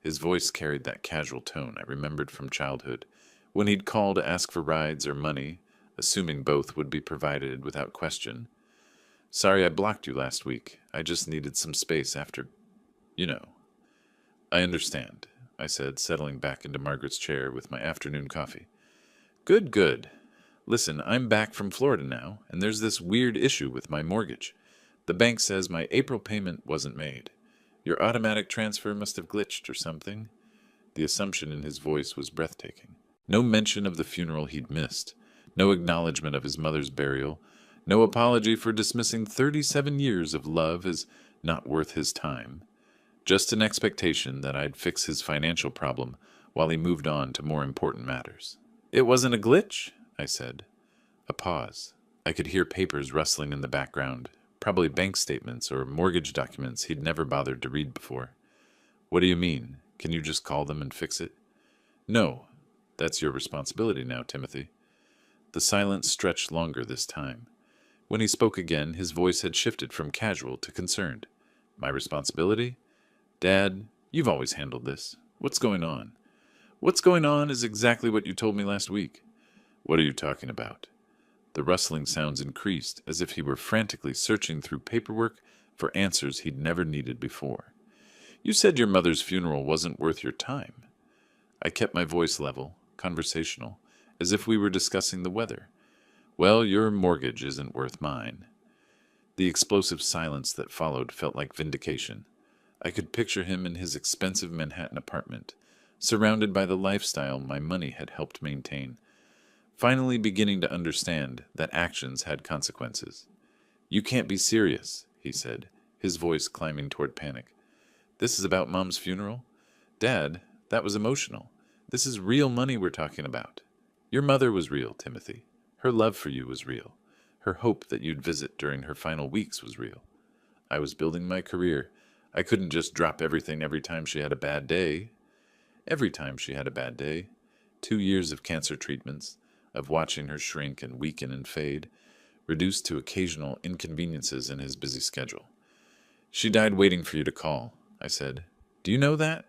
His voice carried that casual tone I remembered from childhood, when he'd call to ask for rides or money, assuming both would be provided without question. "Sorry I blocked you last week. I just needed some space after, you know." "I understand," I said, settling back into Margaret's chair with my afternoon coffee. "Good, good. Listen, I'm back from Florida now, and there's this weird issue with my mortgage. The bank says my April payment wasn't made. Your automatic transfer must have glitched or something." The assumption in his voice was breathtaking. No mention of the funeral he'd missed, no acknowledgement of his mother's burial, no apology for dismissing 37 years of love as not worth his time. Just an expectation that I'd fix his financial problem while he moved on to more important matters. "It wasn't a glitch?" I said. A pause. I could hear papers rustling in the background, probably bank statements or mortgage documents he'd never bothered to read before. "What do you mean? Can you just call them and fix it?" "No. That's your responsibility now, Timothy." The silence stretched longer this time. When he spoke again, his voice had shifted from casual to concerned. "My responsibility? Dad, you've always handled this. What's going on?" "What's going on is exactly what you told me last week." "What are you talking about?" The rustling sounds increased, as if he were frantically searching through paperwork for answers he'd never needed before. "You said your mother's funeral wasn't worth your time." I kept my voice level, conversational, as if we were discussing the weather. "Well, your mortgage isn't worth mine." The explosive silence that followed felt like vindication. I could picture him in his expensive Manhattan apartment, surrounded by the lifestyle my money had helped maintain, finally beginning to understand that actions had consequences. "You can't be serious," he said, his voice climbing toward panic. "This is about Mom's funeral? Dad, that was emotional. This is real money we're talking about. Your mother was real, Timothy. Her love for you was real. Her hope that you'd visit during her final weeks was real. I was building my career. I couldn't just drop everything every time she had a bad day." Every time she had a bad day. 2 years of cancer treatments, of watching her shrink and weaken and fade, reduced to occasional inconveniences in his busy schedule. "She died waiting for you to call," I said. "Do you know that?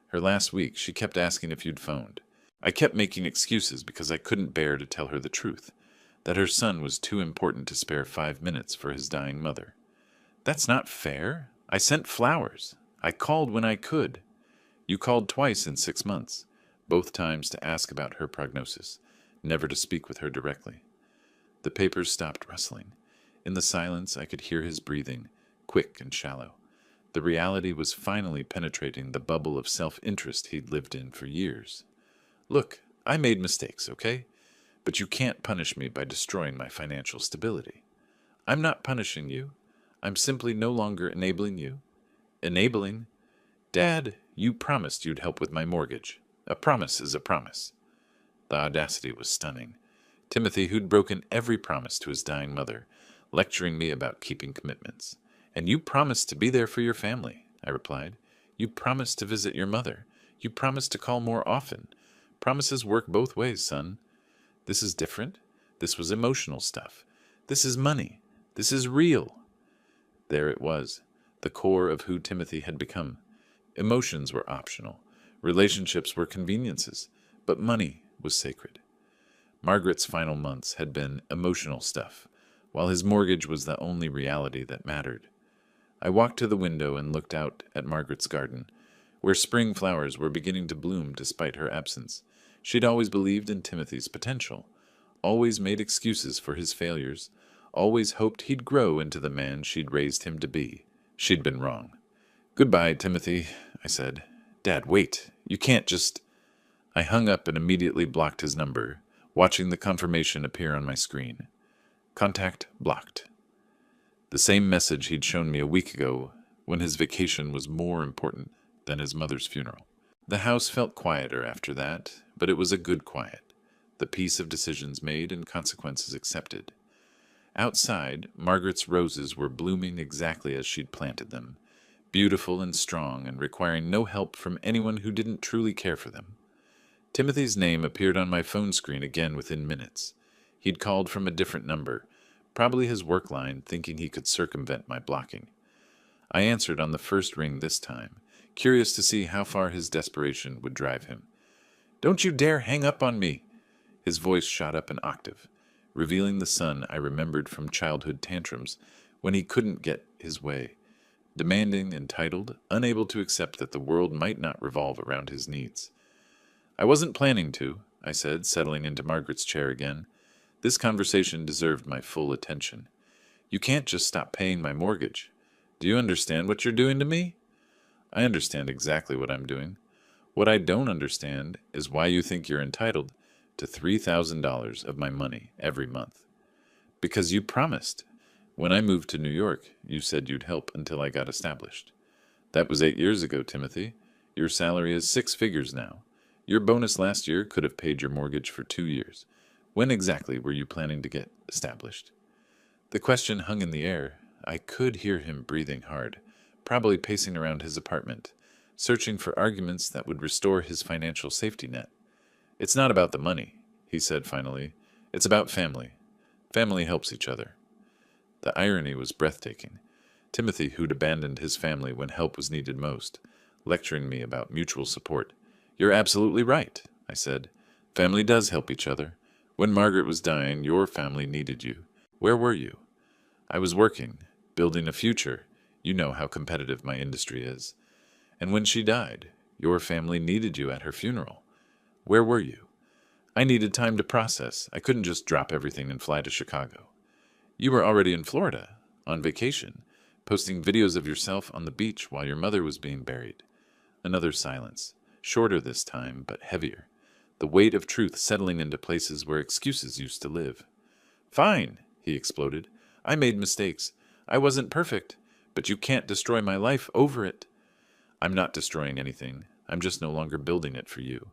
Her last week, she kept asking if you'd phoned. I kept making excuses because I couldn't bear to tell her the truth, that her son was too important to spare 5 minutes for his dying mother." "That's not fair. I sent flowers. I called when I could." "You called twice in 6 months, both times to ask about her prognosis, never to speak with her directly." The papers stopped rustling. In the silence, I could hear his breathing, quick and shallow. The reality was finally penetrating the bubble of self-interest he'd lived in for years. "Look, I made mistakes, okay? But you can't punish me by destroying my financial stability. I'm not punishing you. I'm simply no longer enabling you. Enabling. Dad, you promised you'd help with my mortgage. A promise is a promise. The audacity was stunning. Timothy, who'd broken every promise to his dying mother, lecturing me about keeping commitments. And you promised to be there for your family, I replied. You promised to visit your mother. You promised to call more often. Promises work both ways, son. This is different. This was emotional stuff. This is money. This is real. There it was, the core of who Timothy had become. Emotions were optional. Relationships were conveniences. But money was sacred. Margaret's final months had been emotional stuff, while his mortgage was the only reality that mattered. I walked to the window and looked out at Margaret's garden, where spring flowers were beginning to bloom despite her absence. She'd always believed in Timothy's potential, always made excuses for his failures, always hoped he'd grow into the man she'd raised him to be. She'd been wrong. "Goodbye, Timothy," I said. "Dad, wait. You can't just—" I hung up and immediately blocked his number, watching the confirmation appear on my screen. Contact blocked. The same message he'd shown me a week ago when his vacation was more important than his mother's funeral. The house felt quieter after that, but it was a good quiet, the peace of decisions made and consequences accepted. Outside, Margaret's roses were blooming exactly as she'd planted them, beautiful and strong and requiring no help from anyone who didn't truly care for them. Timothy's name appeared on my phone screen again within minutes. He'd called from a different number, probably his work line, thinking he could circumvent my blocking. I answered on the first ring this time, curious to see how far his desperation would drive him. "Don't you dare hang up on me!" His voice shot up an octave, revealing the son I remembered from childhood tantrums when he couldn't get his way, demanding, entitled, unable to accept that the world might not revolve around his needs. "I wasn't planning to," I said, settling into Margaret's chair again. This conversation deserved my full attention. "You can't just stop paying my mortgage. Do you understand what you're doing to me?" "I understand exactly what I'm doing. What I don't understand is why you think you're entitled to $3,000 of my money every month." "Because you promised. When I moved to New York, you said you'd help until I got established." "That was 8 years ago, Timothy. Your salary is 6 figures now. Your bonus last year could have paid your mortgage for 2 years. When exactly were you planning to get established?" The question hung in the air. I could hear him breathing hard, probably pacing around his apartment, searching for arguments that would restore his financial safety net. "It's not about the money," he said finally. "It's about family. Family helps each other." The irony was breathtaking. Timothy, who'd abandoned his family when help was needed most, lecturing me about mutual support. "You're absolutely right," I said. "Family does help each other. When Margaret was dying, your family needed you. Where were you?" "I was working, building a future. You know how competitive my industry is. And when she died, your family needed you at her funeral. Where were you?" "I needed time to process. I couldn't just drop everything and fly to Chicago." "You were already in Florida, on vacation, posting videos of yourself on the beach while your mother was being buried." Another silence, shorter this time, but heavier, the weight of truth settling into places where excuses used to live. "Fine," he exploded. "I made mistakes. I wasn't perfect, but you can't destroy my life over it." "I'm not destroying anything. I'm just no longer building it for you."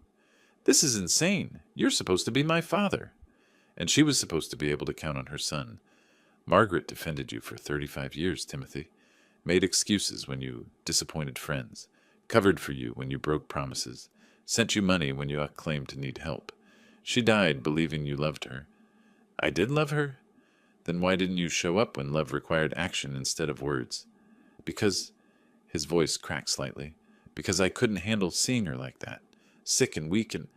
"This is insane. You're supposed to be my father." And she was supposed to be able to count on her son. Margaret defended you for 35 years, Timothy. Made excuses when you disappointed friends. Covered for you when you broke promises. Sent you money when you claimed to need help. She died believing you loved her. I did love her? Then why didn't you show up when love required action instead of words? Because, his voice cracked slightly, because I couldn't handle seeing her like that. Sick and weak and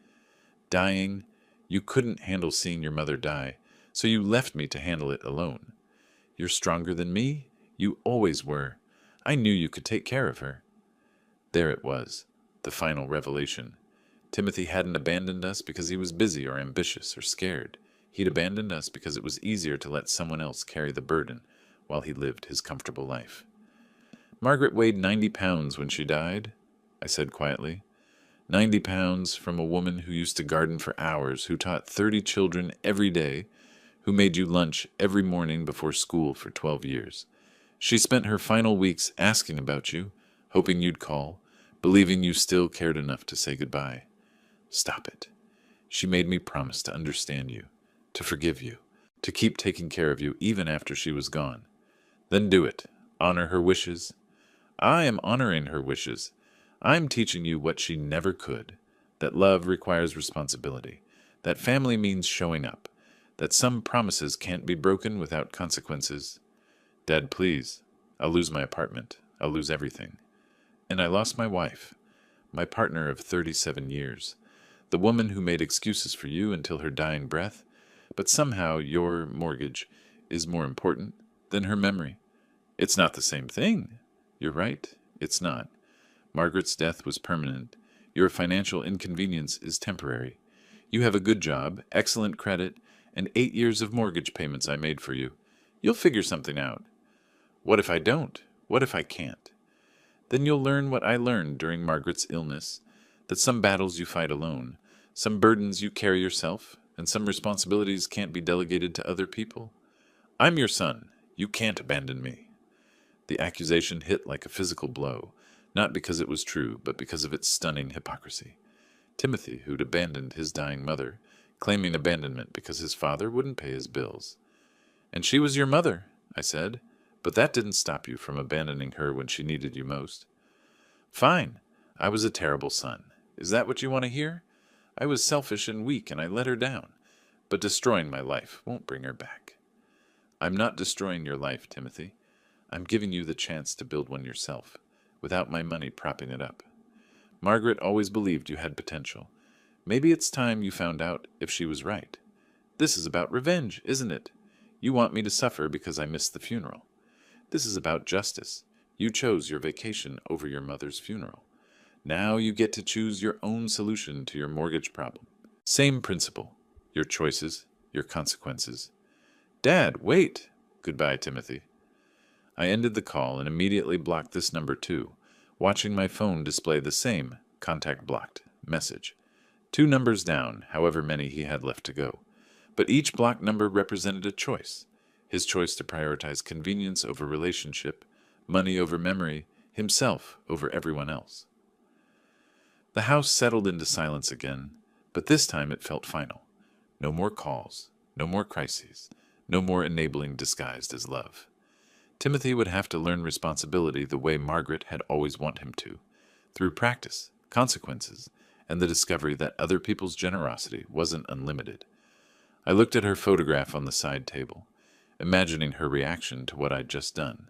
dying. You couldn't handle seeing your mother die, so you left me to handle it alone. You're stronger than me. You always were. I knew you could take care of her. There it was, the final revelation. Timothy hadn't abandoned us because he was busy or ambitious or scared. He'd abandoned us because it was easier to let someone else carry the burden while he lived his comfortable life. Margaret weighed 90 pounds when she died, I said quietly. 90 pounds from a woman who used to garden for hours, who taught 30 children every day, who made you lunch every morning before school for 12 years. She spent her final weeks asking about you, hoping you'd call, believing you still cared enough to say goodbye. Stop it. She made me promise to understand you, to forgive you, to keep taking care of you even after she was gone. Then do it. Honor her wishes. I am honoring her wishes. I'm teaching you what she never could, that love requires responsibility, that family means showing up, that some promises can't be broken without consequences. Dad, please. I'll lose my apartment. I'll lose everything. And I lost my wife, my partner of 37 years, the woman who made excuses for you until her dying breath, but somehow your mortgage is more important than her memory. It's not the same thing. You're right, it's not. Margaret's death was permanent. Your financial inconvenience is temporary. You have a good job, excellent credit, and 8 years of mortgage payments I made for you. You'll figure something out. What if I don't? What if I can't? Then you'll learn what I learned during Margaret's illness, that some battles you fight alone, some burdens you carry yourself, and some responsibilities can't be delegated to other people. I'm your son. You can't abandon me. The accusation hit like a physical blow, not because it was true, but because of its stunning hypocrisy. Timothy, who'd abandoned his dying mother, claiming abandonment because his father wouldn't pay his bills. And she was your mother, I said, but that didn't stop you from abandoning her when she needed you most. Fine, I was a terrible son. Is that what you want to hear? I was selfish and weak, and I let her down. But destroying my life won't bring her back. I'm not destroying your life, Timothy. I'm giving you the chance to build one yourself, without my money propping it up. Margaret always believed you had potential. Maybe it's time you found out if she was right. This is about revenge, isn't it? You want me to suffer because I missed the funeral. This is about justice. You chose your vacation over your mother's funeral. Now you get to choose your own solution to your mortgage problem. Same principle. Your choices, your consequences. Dad, wait! Goodbye, Timothy. I ended the call and immediately blocked this number too, watching my phone display the same contact blocked message. 2 numbers down, however many he had left to go. But each blocked number represented a choice. His choice to prioritize convenience over relationship, money over memory, himself over everyone else. The house settled into silence again, but this time it felt final. No more calls, no more crises, no more enabling disguised as love. Timothy would have to learn responsibility the way Margaret had always wanted him to, through practice, consequences, and the discovery that other people's generosity wasn't unlimited. I looked at her photograph on the side table, imagining her reaction to what I'd just done.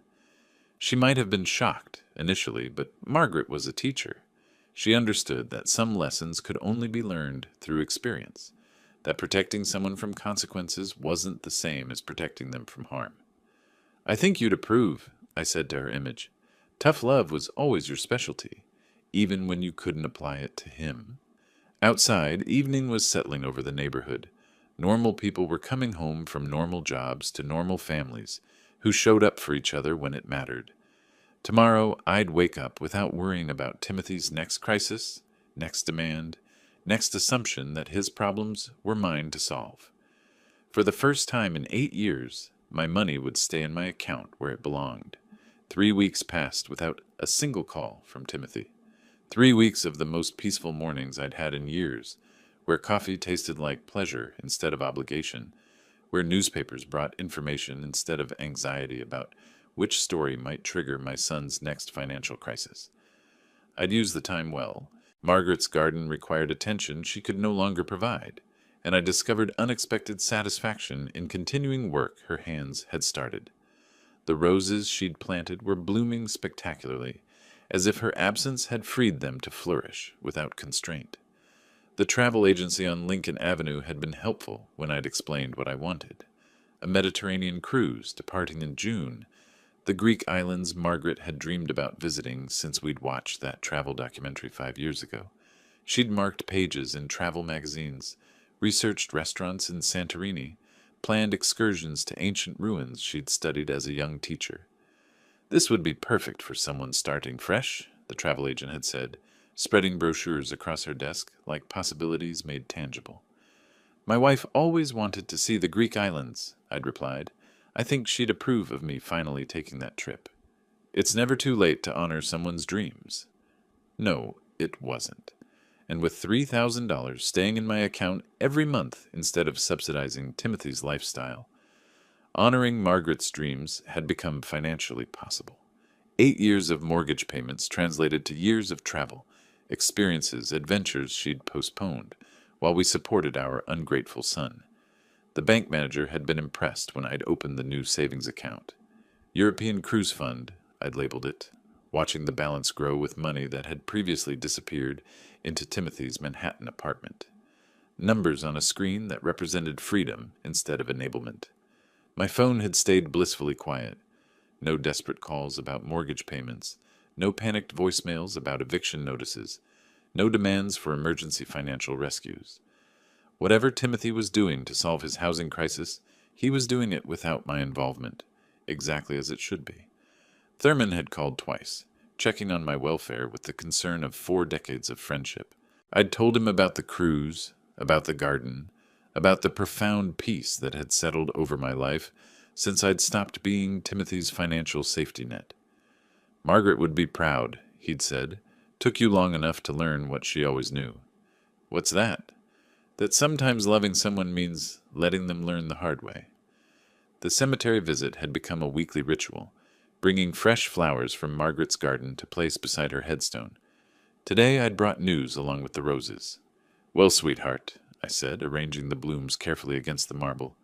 She might have been shocked initially, but Margaret was a teacher. She understood that some lessons could only be learned through experience, that protecting someone from consequences wasn't the same as protecting them from harm. I think you'd approve, I said to her image. Tough love was always your specialty, even when you couldn't apply it to him. Outside, evening was settling over the neighborhood. Normal people were coming home from normal jobs to normal families who showed up for each other when it mattered. Tomorrow, I'd wake up without worrying about Timothy's next crisis, next demand, next assumption that his problems were mine to solve. For the first time in 8 years, my money would stay in my account where it belonged. 3 weeks passed without a single call from Timothy. 3 weeks of the most peaceful mornings I'd had in years, where coffee tasted like pleasure instead of obligation, where newspapers brought information instead of anxiety about which story might trigger my son's next financial crisis. I'd used the time well. Margaret's garden required attention she could no longer provide, and I discovered unexpected satisfaction in continuing work her hands had started. The roses she'd planted were blooming spectacularly, as if her absence had freed them to flourish without constraint. The travel agency on Lincoln Avenue had been helpful when I'd explained what I wanted. A Mediterranean cruise departing in June, the Greek islands Margaret had dreamed about visiting since we'd watched that travel documentary 5 years ago. She'd marked pages in travel magazines, researched restaurants in Santorini, planned excursions to ancient ruins she'd studied as a young teacher. This would be perfect for someone starting fresh, the travel agent had said, spreading brochures across her desk like possibilities made tangible. My wife always wanted to see the Greek islands, I'd replied. I think she'd approve of me finally taking that trip. It's never too late to honor someone's dreams. No, it wasn't. And with $3,000 staying in my account every month instead of subsidizing Timothy's lifestyle, honoring Margaret's dreams had become financially possible. 8 years of mortgage payments translated to years of travel, experiences, adventures she'd postponed, while we supported our ungrateful son. The bank manager had been impressed when I'd opened the new savings account. European Cruise Fund, I'd labeled it, watching the balance grow with money that had previously disappeared into Timothy's Manhattan apartment. Numbers on a screen that represented freedom instead of enablement. My phone had stayed blissfully quiet. No desperate calls about mortgage payments, no panicked voicemails about eviction notices, no demands for emergency financial rescues. Whatever Timothy was doing to solve his housing crisis, he was doing it without my involvement, exactly as it should be. Thurman had called twice, checking on my welfare with the concern of 4 decades of friendship. I'd told him about the cruise, about the garden, about the profound peace that had settled over my life since I'd stopped being Timothy's financial safety net. Margaret would be proud, he'd said. Took you long enough to learn what she always knew. What's that? That sometimes loving someone means letting them learn the hard way. The cemetery visit had become a weekly ritual, bringing fresh flowers from Margaret's garden to place beside her headstone. Today I'd brought news along with the roses. Well, sweetheart, I said, arranging the blooms carefully against the marble.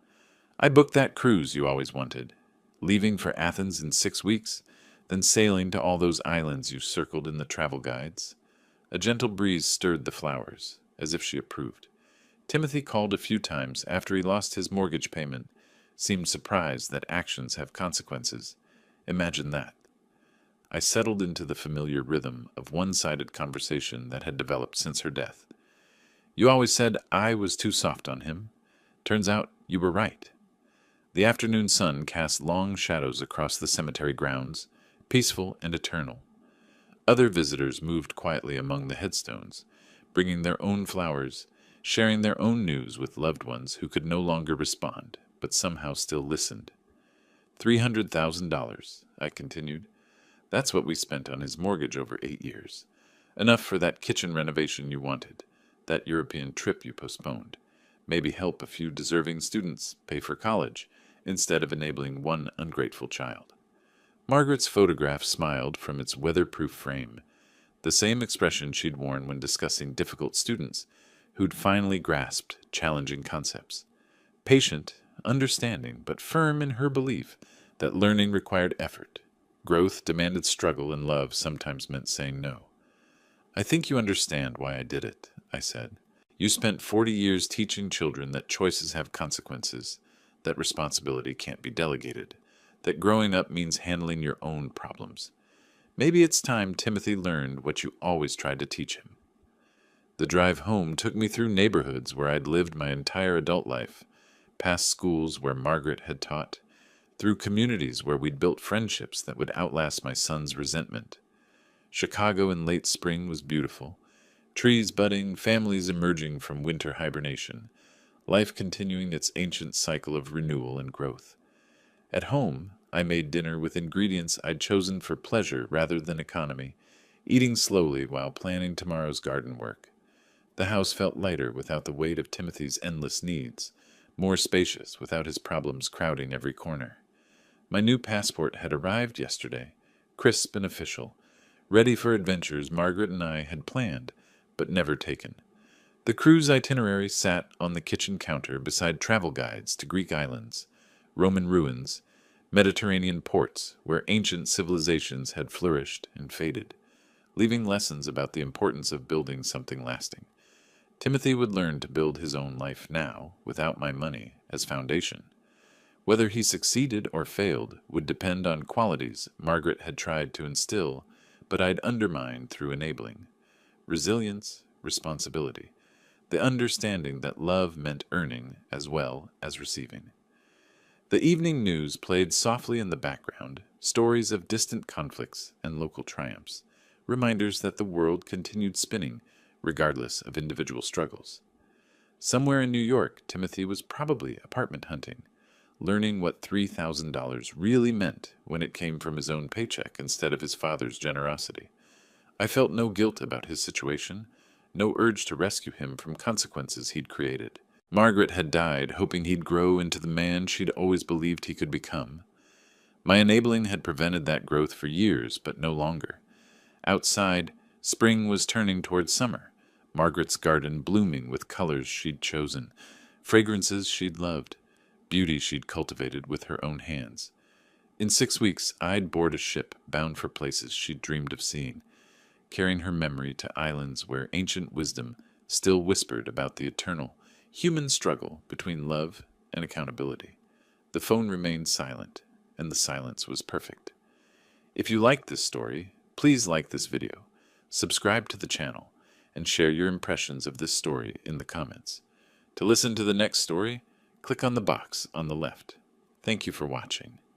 I booked that cruise you always wanted, leaving for Athens in 6 weeks, then sailing to all those islands you circled in the travel guides. A gentle breeze stirred the flowers, as if she approved. Timothy called a few times after he lost his mortgage payment, seemed surprised that actions have consequences. Imagine that. I settled into the familiar rhythm of one-sided conversation that had developed since her death. You always said I was too soft on him. Turns out you were right. The afternoon sun cast long shadows across the cemetery grounds, peaceful and eternal. Other visitors moved quietly among the headstones, bringing their own flowers, sharing their own news with loved ones who could no longer respond, but somehow still listened. $300,000, I continued. That's what we spent on his mortgage over 8 years. Enough for that kitchen renovation you wanted, that European trip you postponed. Maybe help a few deserving students pay for college, instead of enabling one ungrateful child. Margaret's photograph smiled from its weatherproof frame, the same expression she'd worn when discussing difficult students who'd finally grasped challenging concepts. Patient, understanding, but firm in her belief that learning required effort. Growth demanded struggle, and love sometimes meant saying no. I think you understand why I did it, I said. You spent 40 years teaching children that choices have consequences, that responsibility can't be delegated, that growing up means handling your own problems. Maybe it's time Timothy learned what you always tried to teach him. The drive home took me through neighborhoods where I'd lived my entire adult life, past schools where Margaret had taught, through communities where we'd built friendships that would outlast my son's resentment. Chicago in late spring was beautiful, trees budding, families emerging from winter hibernation, life continuing its ancient cycle of renewal and growth. At home, I made dinner with ingredients I'd chosen for pleasure rather than economy, eating slowly while planning tomorrow's garden work. The house felt lighter without the weight of Timothy's endless needs, more spacious without his problems crowding every corner. My new passport had arrived yesterday, crisp and official, ready for adventures Margaret and I had planned, but never taken. The cruise itinerary sat on the kitchen counter beside travel guides to Greek islands, Roman ruins, Mediterranean ports where ancient civilizations had flourished and faded, leaving lessons about the importance of building something lasting. Timothy would learn to build his own life now, without my money, as foundation. Whether he succeeded or failed would depend on qualities Margaret had tried to instill, but I'd undermined through enabling. Resilience, responsibility, the understanding that love meant earning as well as receiving. The evening news played softly in the background, stories of distant conflicts and local triumphs, reminders that the world continued spinning, regardless of individual struggles. Somewhere in New York, Timothy was probably apartment hunting, learning what $3,000 really meant when it came from his own paycheck instead of his father's generosity. I felt no guilt about his situation, no urge to rescue him from consequences he'd created. Margaret had died, hoping he'd grow into the man she'd always believed he could become. My enabling had prevented that growth for years, but no longer. Outside, spring was turning towards summer, Margaret's garden blooming with colors she'd chosen, fragrances she'd loved, beauty she'd cultivated with her own hands. In 6 weeks, I'd board a ship bound for places she'd dreamed of seeing, carrying her memory to islands where ancient wisdom still whispered about the eternal, human struggle between love and accountability. The phone remained silent, and the silence was perfect. If you liked this story, please like this video, subscribe to the channel, and share your impressions of this story in the comments. To listen to the next story, click on the box on the left. Thank you for watching.